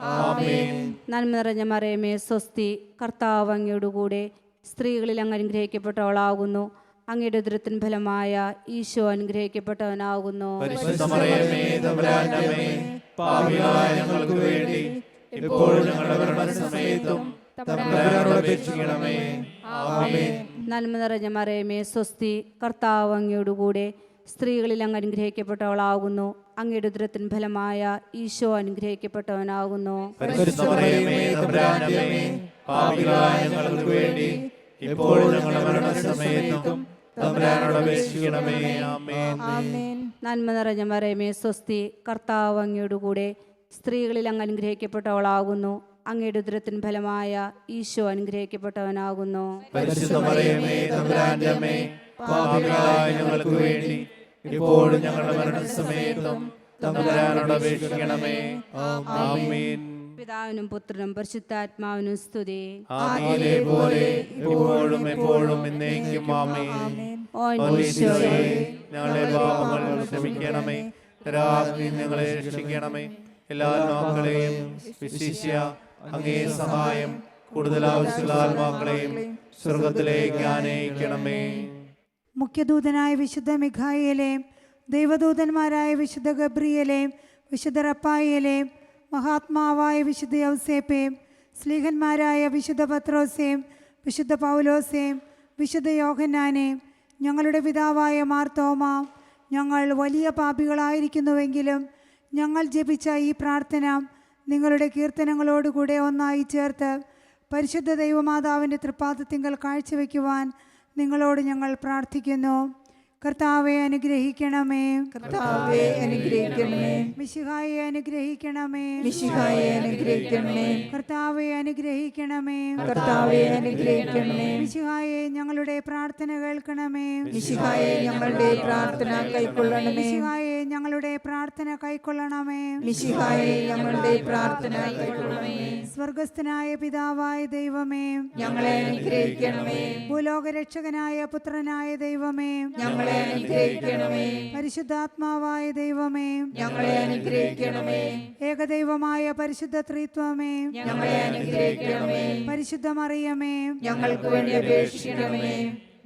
ആമേൻ. നന്മ നിറഞ്ഞ മറിയമേ സ്വസ്തി, കർത്താവ് അങ്ങയോടുകൂടെ സ്ത്രീകളിൽ അങ്ങ് അനുഗ്രഹിക്കപ്പെട്ടവളാകുന്നു. അങ്ങയുടെ ഉദരത്തിൻ ഫലമായ ഈശോ അനുഗ്രഹിക്കപ്പെട്ടവനാകുന്നു. പരിശുദ്ധ മറിയമേ, തമ്പുരാന്റെ അമ്മേ, പാപികളായ ഞങ്ങൾക്ക് വേണ്ടി ഇപ്പോഴും ഞങ്ങളുടെ മരണസമയത്തും തമ്പുരാനോട് അപേക്ഷിക്കണമേ. ആമേൻ. നന്മ നിറഞ്ഞ മറിയമേ സ്വസ്തി, കർത്താവ് അങ്ങയോടുകൂടെ സ്ത്രീകളിൽ അങ്ങ് അനുഗ്രഹിക്കപ്പെട്ടവളാകുന്നു. അങ്ങയുടെ ഉദരത്തിൻ ഫലമായ ഈശോ അനുഗ്രഹിക്കപ്പെട്ടവനാകുന്നു. പരിശുദ്ധ മറിയമേ, തമ്പുരാന്റെ അമ്മേ, പാപികളായ ഞങ്ങൾക്ക് വേണ്ടി ഇപ്പോഴും ഞങ്ങളുടെ മരണസമയത്തും തമ്പുരാനോട് അപേക്ഷിക്കണമേ. ആമേൻ. നന്മ നിറഞ്ഞ മറിയമേ സ്വസ്തി, കർത്താവ് അങ്ങയോടുകൂടെ സ്ത്രീകളിൽ അങ്ങ് അനുഗ്രഹിക്കപ്പെട്ടവളാകുന്നു. അങ്ങയുടെ ഉദരത്തിൻ ഫലമായ ഈശോ അനുഗ്രഹിക്കപ്പെട്ടവനാകുന്നു. പരിശുദ്ധ മറിയമേ, തമ്പുരാന്റെ അമ്മേ, പാപികളായ ഞങ്ങൾക്ക് വേണ്ടി ഇപ്പോഴും ഞങ്ങളുടെ മരണസമയത്തും തമ്പുരാനോട് അപേക്ഷിക്കണമേ. ആമേൻ. പിതാവിനും പുത്രനും പരിശുദ്ധാത്മാവിനും സ്തുതി. ആദിയിലെ പോലെ ഇപ്പോഴും എപ്പോഴും എന്നേക്കും. ആമേൻ. ഓ ഈശോയേ, ഞങ്ങളുടെ പാപങ്ങൾ ക്ഷമിക്കണമേ. രാത്രിയിൽ ഞങ്ങളെ രക്ഷിക്കണമേ. എല്ലാ ആത്മാക്കളെയും വിശിഷ്യ അങ്ങേ സഹായം കൂടുതൽ ആവശ്യമുള്ള ആത്മാക്കളെയും സ്വർഗത്തിലേക്ക് ആനയിക്കണമേ. മുഖ്യദൂതനായ വിശുദ്ധ മിഖായേലെ, ദൈവദൂതന്മാരായ വിശുദ്ധ ഗബ്രിയേലെ, വിശുദ്ധ റപ്പായേലെ, മഹാത്മാവായ വിശുദ്ധ യൗസേപ്പേ, സ്ലീഹന്മാരായ വിശുദ്ധ പത്രോസേ, വിശുദ്ധ പൗലോസേ, വിശുദ്ധ യോഹന്നാനെ, ഞങ്ങളുടെ പിതാവായ മാർത്തോമ, ഞങ്ങൾ വലിയ പാപികളായിരിക്കുന്നുവെങ്കിലും ഞങ്ങൾ ജപിച്ച ഈ പ്രാർത്ഥന നിങ്ങളുടെ കീർത്തനങ്ങളോടുകൂടെ ഒന്നായി ചേർത്ത് പരിശുദ്ധ ദൈവമാതാവിൻ്റെ തൃപ്പാദത്തിങ്കൽ കാഴ്ചവെക്കുവാൻ നിങ്ങളോട് ഞങ്ങൾ പ്രാർത്ഥിക്കുന്നു. കർത്താവെ അനുഗ്രഹിക്കണമേ. കർത്താവെ അനുഗ്രഹിക്കണമേ. മിശിഹായെ അനുഗ്രഹിക്കണമേ. മിശിഹായെ അനുഗ്രഹിക്കണമേ. കർത്താവെ അനുഗ്രഹിക്കണമേ. കർത്താവെ അനുഗ്രഹിക്കണമേ. മിശിഹായെ ഞങ്ങളുടെ പ്രാർത്ഥന കേൾക്കണമേ. മിശിഹായെ ഞങ്ങളുടെ പ്രാർത്ഥന കൈക്കൊള്ളണമേ. മിശിഹായെ ഞങ്ങളുടെ പ്രാർത്ഥന കൈക്കൊള്ളണമേ. മിശിഹായെ ഞങ്ങളുടെ പ്രാർത്ഥന കൈക്കൊള്ളണമേ. സ്വർഗസ്ഥനായ പിതാവായ ദൈവമേ, ഞങ്ങളെ അനുഗ്രഹിക്കണമേ. ഭൂലോകരക്ഷകനായ പുത്രനായ ദൈവമേ, ഞങ്ങളെ അനുഗ്രഹിക്കണമേ. പരിശുദ്ധാത്മാവായ ദൈവമേ, ഞങ്ങളെ അനുഗ്രഹിക്കണമേ. ഏകദൈവമായ പരിശുദ്ധ ത്രിത്വമേ, ഞങ്ങളെ അനുഗ്രഹിക്കണമേ. പരിശുദ്ധ മറിയമേ, ഞങ്ങൾക്ക് വേണ്ടി അപേക്ഷിക്കണമേ.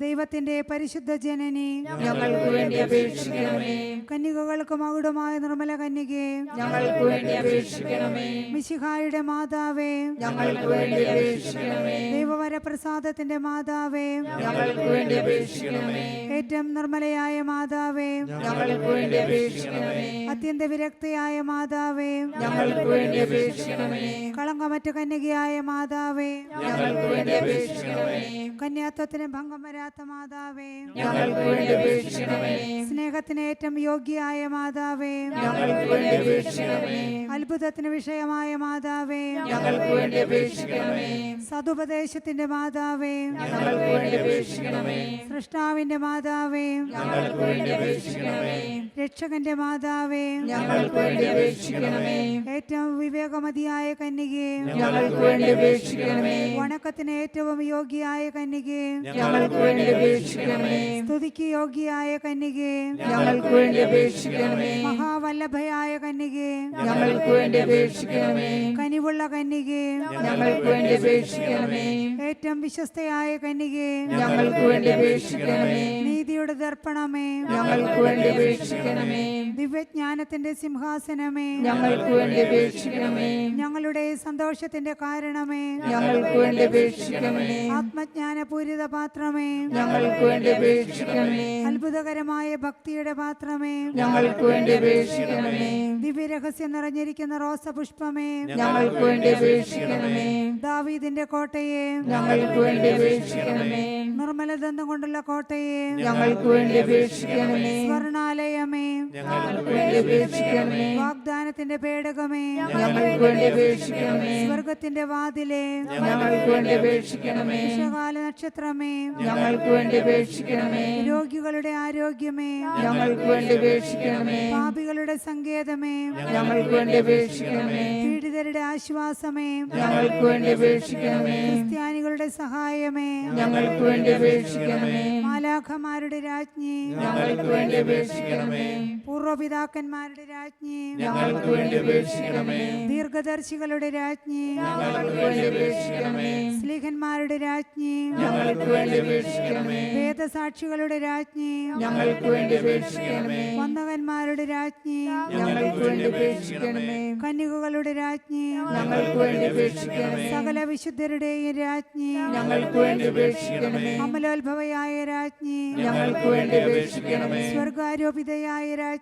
ദൈവത്തിന്റെ പരിശുദ്ധ ജനനി, ഞങ്ങൾക്ക് വേണ്ടി അപേക്ഷിക്കണമേ. കന്യകകൾക്ക് മകുടമായ നിർമ്മല കന്യകേ, ഞങ്ങൾക്ക് വേണ്ടി അപേക്ഷിക്കണമേ. മിശിഹായുടെ മാതാവേ, ഞങ്ങൾക്ക് വേണ്ടി അപേക്ഷിക്കണമേ. ദൈവവരപ്രസാദത്തിന്റെ മാതാവേ, ഞങ്ങൾക്ക് വേണ്ടി അപേക്ഷിക്കണമേ. ഏറ്റവും നിർമ്മലയായ മാതാവേ, ഞങ്ങൾക്ക് വേണ്ടി അപേക്ഷിക്കണമേ. അത്യന്ത വിരക്തയായ മാതാവേ, ഞങ്ങൾക്ക് വേണ്ടി അപേക്ഷിക്കണമേ. കളങ്കമറ്റ കന്യകയായ മാതാവേ, ഞങ്ങൾക്ക് വേണ്ടി അപേക്ഷിക്കണമേ. കന്യാത്വത്തിന് ഭംഗം വരാത്ത മാതാവേ, ഞങ്ങൾക്ക് വേണ്ടി അപേക്ഷിക്കണമേ. സ്നേഹത്തിന് ഏറ്റവും യോഗ്യയായ മാതാവേ, ഞങ്ങൾക്ക് വേണ്ടി അപേക്ഷിക്കണമേ. അത്ഭുതത്തിന് വിഷയമായ മാതാവേ, ഞങ്ങൾക്ക് വേണ്ടി അപേക്ഷിക്കണമേ. സതുപദേശത്തിന്റെ മാതാവേ, ഞങ്ങൾക്ക് വേണ്ടി അപേക്ഷിക്കണമേ. സൃഷ്ടാവിന്റെ മാതാവേ, ഞങ്ങൾക്ക് വേണ്ടി അപേക്ഷിക്കണമേ. രക്ഷകന്റെ മാതാവേ, ഞങ്ങൾക്ക് വേണ്ടി അപേക്ഷിക്കണമേ. ഏറ്റവും വിവേകമതിയായ കന്യകേ, ഞങ്ങൾക്ക് വേണ്ടി അപേക്ഷിക്കണമേ. വണക്കത്തിന് ഏറ്റവും യോഗ്യയായ കന്യകേ, ഞങ്ങൾക്ക് വേണ്ടി അപേക്ഷിക്കണമേ. സ്തുതിക്ക് യോഗ്യയായ കന്യകേ, ഞങ്ങൾക്ക് വേണ്ടി അപേക്ഷിക്കണമേ. മഹാവല്ലഭയായ കന്യകേ, ഞങ്ങൾക്ക് വേണ്ടി അപേക്ഷിക്കണമേ. കനിവുള്ള കന്യകേ, ഞങ്ങൾക്ക് വേണ്ടി അപേക്ഷിക്കണമേ. ഏറ്റവും വിശ്വസ്തയായ കന്യകേ, ഞങ്ങൾക്ക് വേണ്ടി അപേക്ഷിക്കണമേ. നീതിയുടെ ദർപ്പണമേ, ഞങ്ങൾക്ക് വേണ്ടി അപേക്ഷിക്കണമേ. ദിവ്യജ്ഞാനത്തിന്റെ സിംഹാസനമേ, ഞങ്ങൾക്ക് വേണ്ടി അപേക്ഷിക്കണമേ. ഞങ്ങളുടെ സന്തോഷത്തിന്റെ കാരണമേ, ഞങ്ങൾക്ക് വേണ്ടി അപേക്ഷിക്കണമേ. ആത്മജ്ഞാനപൂരിത പാത്രമേ, ഞങ്ങൾക്ക് വേണ്ടി അപേക്ഷിക്കണമേ. അത്ഭുതകരമായ ഭക്തിയുടെ പാത്രമേ, ഞങ്ങൾക്ക് വേണ്ടി അപേക്ഷിക്കണമേ. ദിവ്യരഹസ്യം നിറഞ്ഞിരിക്കുന്ന റോസപുഷ്പമേ, ഞങ്ങൾക്ക് വേണ്ടി അപേക്ഷിക്കണമേ. ദാവീദിന്റെ കോട്ടയെ, ഞങ്ങൾക്ക് വേണ്ടി അപേക്ഷിക്കണമേ. നിർമ്മലദന്തം കൊണ്ടുള്ള കോട്ടയെ, ഞങ്ങൾക്ക് വേണ്ടി അപേക്ഷിക്കണമേ. സ്വർണാലയമേ, ഞങ്ങൾക്ക് വേണ്ടി അപേക്ഷിക്കണമേ. വാഗ്ദാനത്തിന്റെ പേടകമേ, ഞങ്ങൾക്ക് വേണ്ടി അപേക്ഷിക്കണമേ. സ്വർഗത്തിന്റെ വാതിലേ, ഞങ്ങൾക്ക് വേണ്ടി അപേക്ഷിക്കണമേ. വിഷകാല നക്ഷത്രമേ, ഞങ്ങൾക്ക് വേണ്ടി അപേക്ഷിക്കണമേ. രോഗികളുടെ ആരോഗ്യമേ, ഞങ്ങൾക്ക് വേണ്ടി അപേക്ഷിക്കണമേ. പാപികളുടെ സങ്കേതമേ, ഞങ്ങൾക്ക് വേണ്ടി അപേക്ഷിക്കണമേ. പീഡിതരുടെ ആശ്വാസമേ, ഞങ്ങൾക്ക് വേണ്ടി അപേക്ഷിക്കണമേ. ക്രിസ്ത്യാനികളുടെ സഹായമേ, ഞങ്ങൾക്ക് വേണ്ടി അപേക്ഷിക്കണമേ. മാലാഖമാരുടെ രാജ്ഞി, ഞങ്ങൾക്ക് വേണ്ടി അപേക്ഷിക്കണമേ. പൂർവപിതാക്കന്മാരുടെ രാജ്ഞി, ഞങ്ങൾക്ക് വേണ്ടി അപേക്ഷിക്കണമേ. ദീർഘദർശികളുടെ രാജ്ഞി, ഞങ്ങൾക്ക് വേണ്ടി അപേക്ഷിക്കണമേ. സ്ലീഹന്മാരുടെ രാജ്ഞി, ഞങ്ങൾക്ക് വേണ്ടി അപേക്ഷിക്കണമേ. വേദസാക്ഷികളുടെ രാജ്ഞി, ഞങ്ങൾക്ക് വേണ്ടി അപേക്ഷിക്കണമേ. വന്ദകന്മാരുടെ രാജ്ഞി, ഞങ്ങൾക്ക് വേണ്ടി അപേക്ഷിക്കണമേ. കന്യകകളുടെ രാജ്ഞി, ഞങ്ങൾക്ക് വേണ്ടി അപേക്ഷിക്കണമേ. സകല വിശുദ്ധരുടെയും രാജ്ഞി, ഞങ്ങൾക്ക് വേണ്ടി അപേക്ഷിക്കണമേ. അമലോത്ഭവയായ രാജ്ഞി, ഞങ്ങൾക്ക് വേണ്ടി അപേക്ഷിക്കണമേ. സ്വർഗാരോപിതയായ രാജ്ഞി,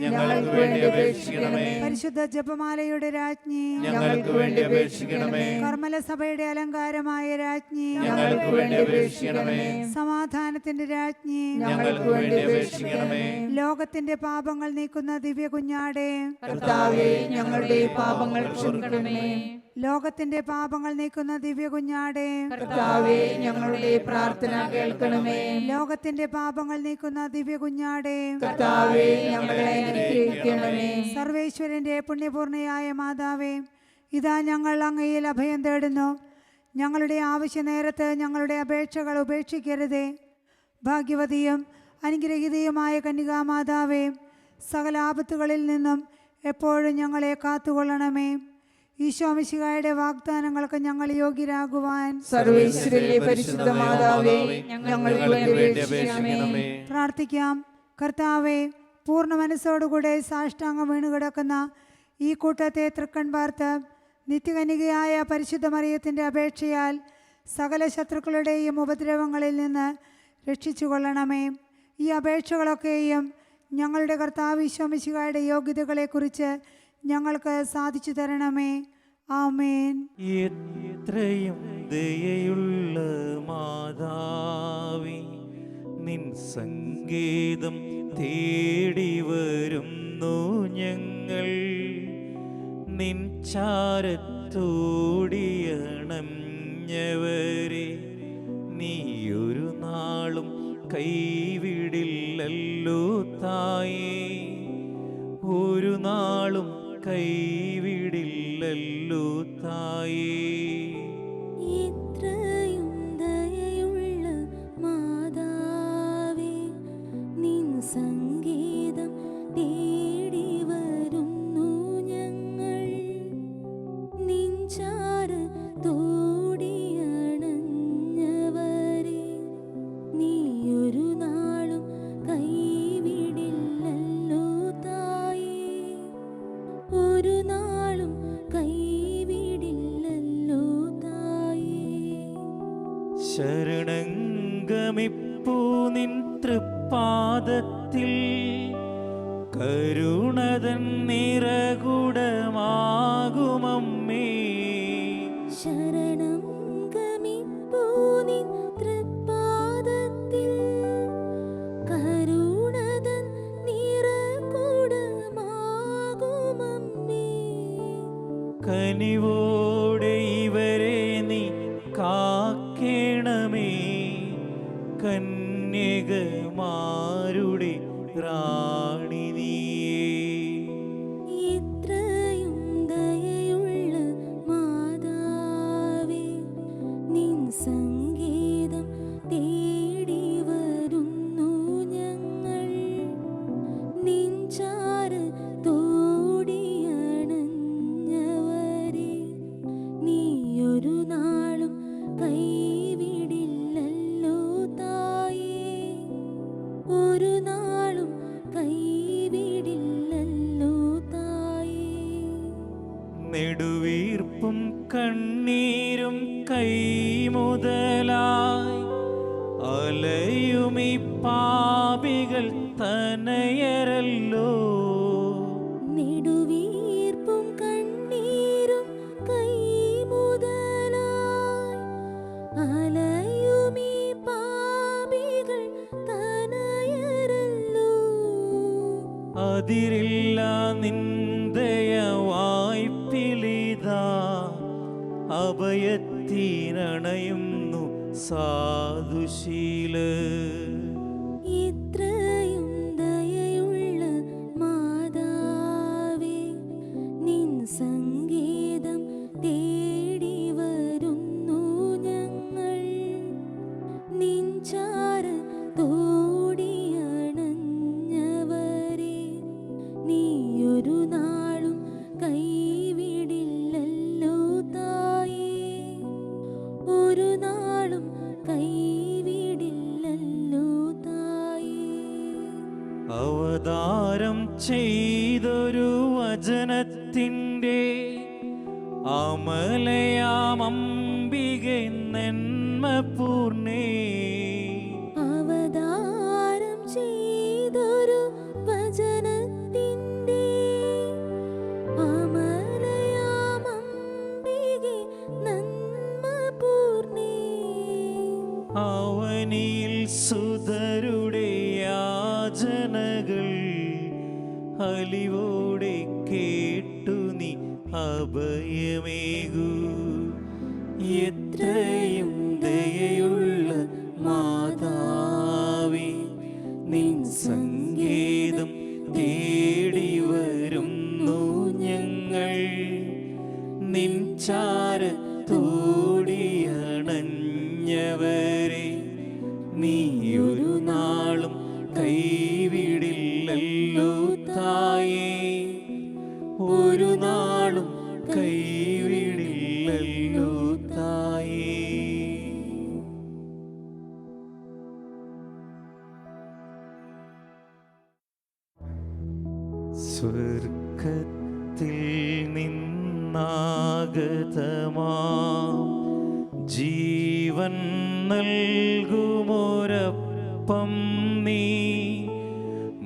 ഞങ്ങൾക്ക് വേണ്ടി അപേക്ഷിക്കണമേ. പരിശുദ്ധ ജപമാലയുടെ രാജ്ഞി, ഞങ്ങൾക്ക് വേണ്ടി അപേക്ഷിക്കണമേ. കർമ്മല സഭയുടെ അലങ്കാരമായ രാജ്ഞി, ഞങ്ങൾക്ക് വേണ്ടി അപേക്ഷിക്കണമേ. സമാധാനത്തിന്റെ രാജ്ഞി, ഞങ്ങൾക്ക് വേണ്ടി അപേക്ഷിക്കണമേ. ലോകത്തിന്റെ പാപങ്ങൾ നീക്കുന്ന ദിവ്യ കുഞ്ഞാടേ, കർത്താവേ, ഞങ്ങളുടെ പാപങ്ങൾ പൊറുക്കണമേ. ലോകത്തിന്റെ പാപങ്ങൾ നീക്കുന്ന ദിവ്യ കുഞ്ഞാടേ, കർത്താവേ, ഞങ്ങളുടെ പ്രാർത്ഥന കേൾക്കണമേ. ലോകത്തിന്റെ പാപങ്ങൾ നീക്കുന്ന ദിവ്യ കുഞ്ഞാടേ, കർത്താവേ, ഞങ്ങളെ അനുഗ്രഹിക്കണമേ. സർവേശ്വരന്റെ പുണ്യപൂർണയായ മാതാവേ, ഇതാ ഞങ്ങൾ അങ്ങയിൽ അഭയം തേടുന്നു. ഞങ്ങളുടെ ആവശ്യ നേരത്ത് ഞങ്ങളുടെ അപേക്ഷകൾ ഉപേക്ഷിക്കരുതേ. ഭാഗ്യവതിയും അനുഗ്രഹീതയുമായ കന്യകാമാതാവേ, സകല ആപത്തുകളിൽ നിന്നും എപ്പോഴും ഞങ്ങളെ കാത്തുകൊള്ളണമേ. ഈശോ മിശിഹായുടെ വാഗ്ദാനങ്ങൾക്ക് ഞങ്ങൾ യോഗ്യരാകുവാൻ സർവേശ്വരന്റെ പരിശുദ്ധ മാതാവേ, ഞങ്ങൾക്ക് വേണ്ടി അപേക്ഷിക്കണമേ. പ്രാർത്ഥിക്കാം. കർത്താവെ, പൂർണ്ണ മനസ്സോടുകൂടെ സാഷ്ടാംഗം വീണുകിടക്കുന്ന ഈ കൂട്ടത്തെ തൃക്കൺ പാർത്ത് നിത്യകന്യകയായ പരിശുദ്ധ മറിയത്തിൻ്റെ അപേക്ഷയാൽ സകല ശത്രുക്കളുടെയും ഉപദ്രവങ്ങളിൽ നിന്ന് രക്ഷിച്ചു കൊള്ളണമേ. ഈ അപേക്ഷകളൊക്കെയും ഞങ്ങളുടെ കർത്താവ് ഈശോ മിശിഹായുടെ യോഗ്യതകളെക്കുറിച്ച് ഞങ്ങൾക്ക് സാധിച്ചു തരണമേ. ആമേൻ. എത്രയും ദയയുള്ള മാതാവേ, നിൻ സങ്കേതം തേടി വരുന്നു ഞങ്ങൾ. നിൻ ചാരത്തോടിയണഞ്ഞവരെ നീയൊരു നാളും കൈവിടില്ലല്ലോ തായേ, ഒരു നാളും കൈവിടില്ലല്ലോ തായേ. എത്രയും ദയയുള്ള മാതാവേ, നിൻ സംഗീതം തേടി വരുന്നു ഞങ്ങൾ. നിൻ ചാരത്തോടിയണഞ്ഞവരെ നീയൊരു നാളും കൈവിടില്ലല്ലോ തായേ, ഒരു നാളും കൈവിടില്ലല്ലോ തായേ. ശരണംഗമിപ്പൂ നിൻ തൃപ്പാദത്തിൽ, കരുണതൻ നിറകുടമാകുമമ്മേ. ശരണം ഗമിപ്പൂ നിൻ തൃപ്പാദത്തിൽ, കരുണതൻ നിറകുടമാകുമമ്മേ. കനിവോടെ ഇവരെ നീ കാക്കേണമേ, കന്യകമാരുടെ റാണി നീയേ. എത്രയും ദയയുള്ള മാതാവേ, നിൻ സംഗീതം തേടി വരുന്നു ഞങ്ങൾ. നിൻ ചാരത്തോടിയണഞ്ഞവരെ നീയൊരു നാളും കൈവിടില്ലല്ലോ തായേ, ഒരു നാളും കൈവിടില്ലല്ലോ തായേ. നെടുവീർപ്പും കണ്ണീരും കൈമുതലായി അലയുമീ പാപികൾ തനയരല്ലോ. നെടുവീർപ്പും കണ്ണീരും കൈമുതലായി അലയുമീ പാപികൾ തനയരല്ലോ. അതിരില്ല നിന്ദയ വായ്പിലിതാ, അഭയത്തിനണയുന്നു സാധുശീല. എത്രയും ദയയുള്ള മാതാവേ, നിൻ സംഗീതം തേടി വരുന്നു ഞങ്ങൾ. നിൻ ചാരത്തോടിയണഞ്ഞവരെ അമലയാമംബികെ നന്മ പൂർണ്ണേ അവതാരം ചെയ്തൊരു വചനത്തിൻ്റെ അമലയാമംബികെ നന്മ പൂർണ്ണേ അവനിൽ സുതരുടെ യാചനകൾ അലിവോടെ കേട്ടു നീ അഭയമേകൂ. എത്രയും ദയയുള്ള മാതാവേ, നിൻ സങ്കേതം തേടി വരുന്നു ഞങ്ങൾ. നിൻ ചാരത്തോടിയണഞ്ഞവരെ നീ ഒരു നാളും കൈവിടില്ലല്ലോ തായേ, ഒരു നാളും കൈവിടില്ലല്ലോ തായേ. സ്വർഗത്തിൽ നിന്നാഗതമാം ജീവൻ നൽകുമൊരപ്പം നീ,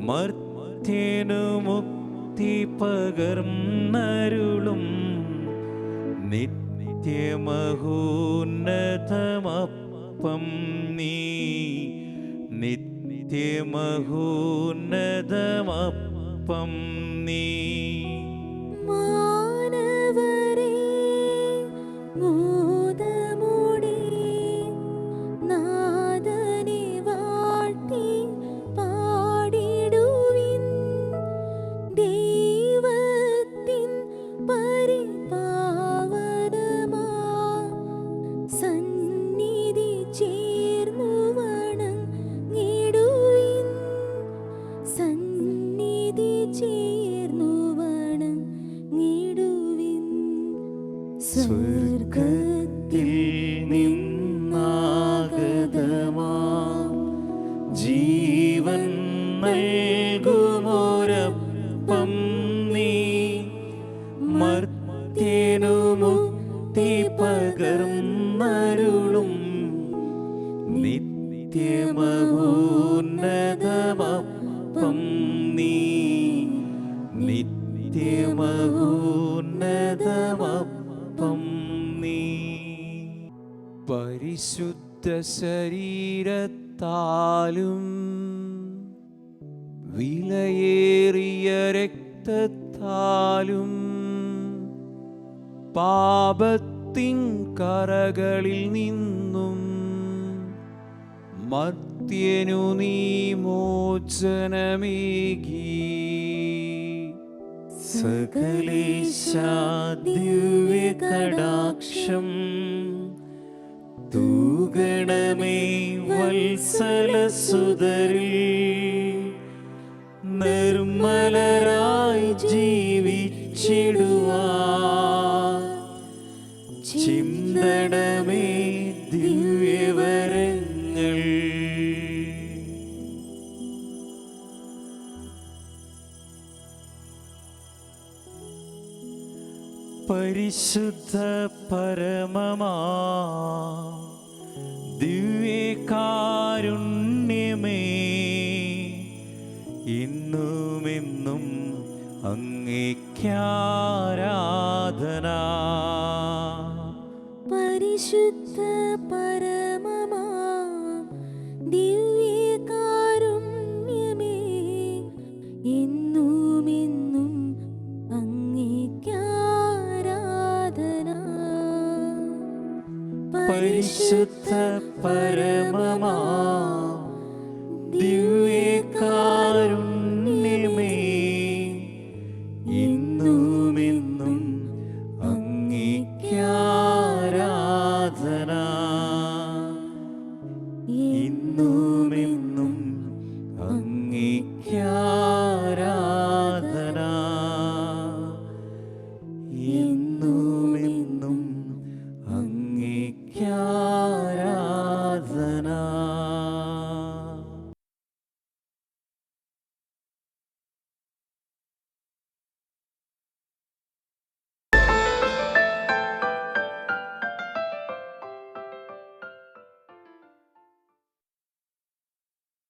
മർത്യനു മുക്തി പകർന്നരുളും നിത്യമഹോന്നതമപ്പം നീ, നിത്യമഹോന്നതമപ്പം നീ. മാനവരേ മോദമോടെ നാദനെ വാഴ്ത്തി പാടിടുവിൻ. ദൈവത്തിൻ പരിപാവനമാ സന്നിധി ചേർന്നു വണങ്ങിടുവിൻ. സന്നിധി ചേർന്നു വണങ്ങിടുവിൻ. സ്വർഗത്തിൽ നിന്നാഗതമാം ജീവൻ നൽകുമൊരപ്പം നീ, മർത്യനു മുക്തി പകർന്നരുളും നിത്യമഹോന്നതമപ്പം നീ, നിത്യമഹോന്നതമപ്പം നീ. പരിശുദ്ധ ശരീരത്താലും വിലയേറിയ രക്തത്താലും പാപത്തിൻ കറകളിൽ നിന്നും മർത്യനു നീ മോചനമേകി. സകലേശാ ദിവ്യകടാക്ഷം തൂഗണമേ വത്സലസുതരിൽ, നിർമ്മലരായി ജീവിച്ചിടുവാൻ ചിന്തണമേ ദിവ്യവരങ്ങൾ. പരിശുദ്ധ പരമമാ ദിവ്യകാരുണ്യമേ, ഇന്നുമെന്നും അങ്ങേക്കാരാധന. പരിശുദ്ധ പരമമാ ദിവ്യകാരുണ്യമേ, എന്നുമെന്നും അങ്ങേക്കാരാധന. പരിശുദ്ധ പരമമാ ദിവ്യകാരുണ്യമേ, ഇന്നുമെന്നും അങ്ങേക്കാരാധന. ഇന്നുമെന്നും അങ്ങേക്കാരാധന.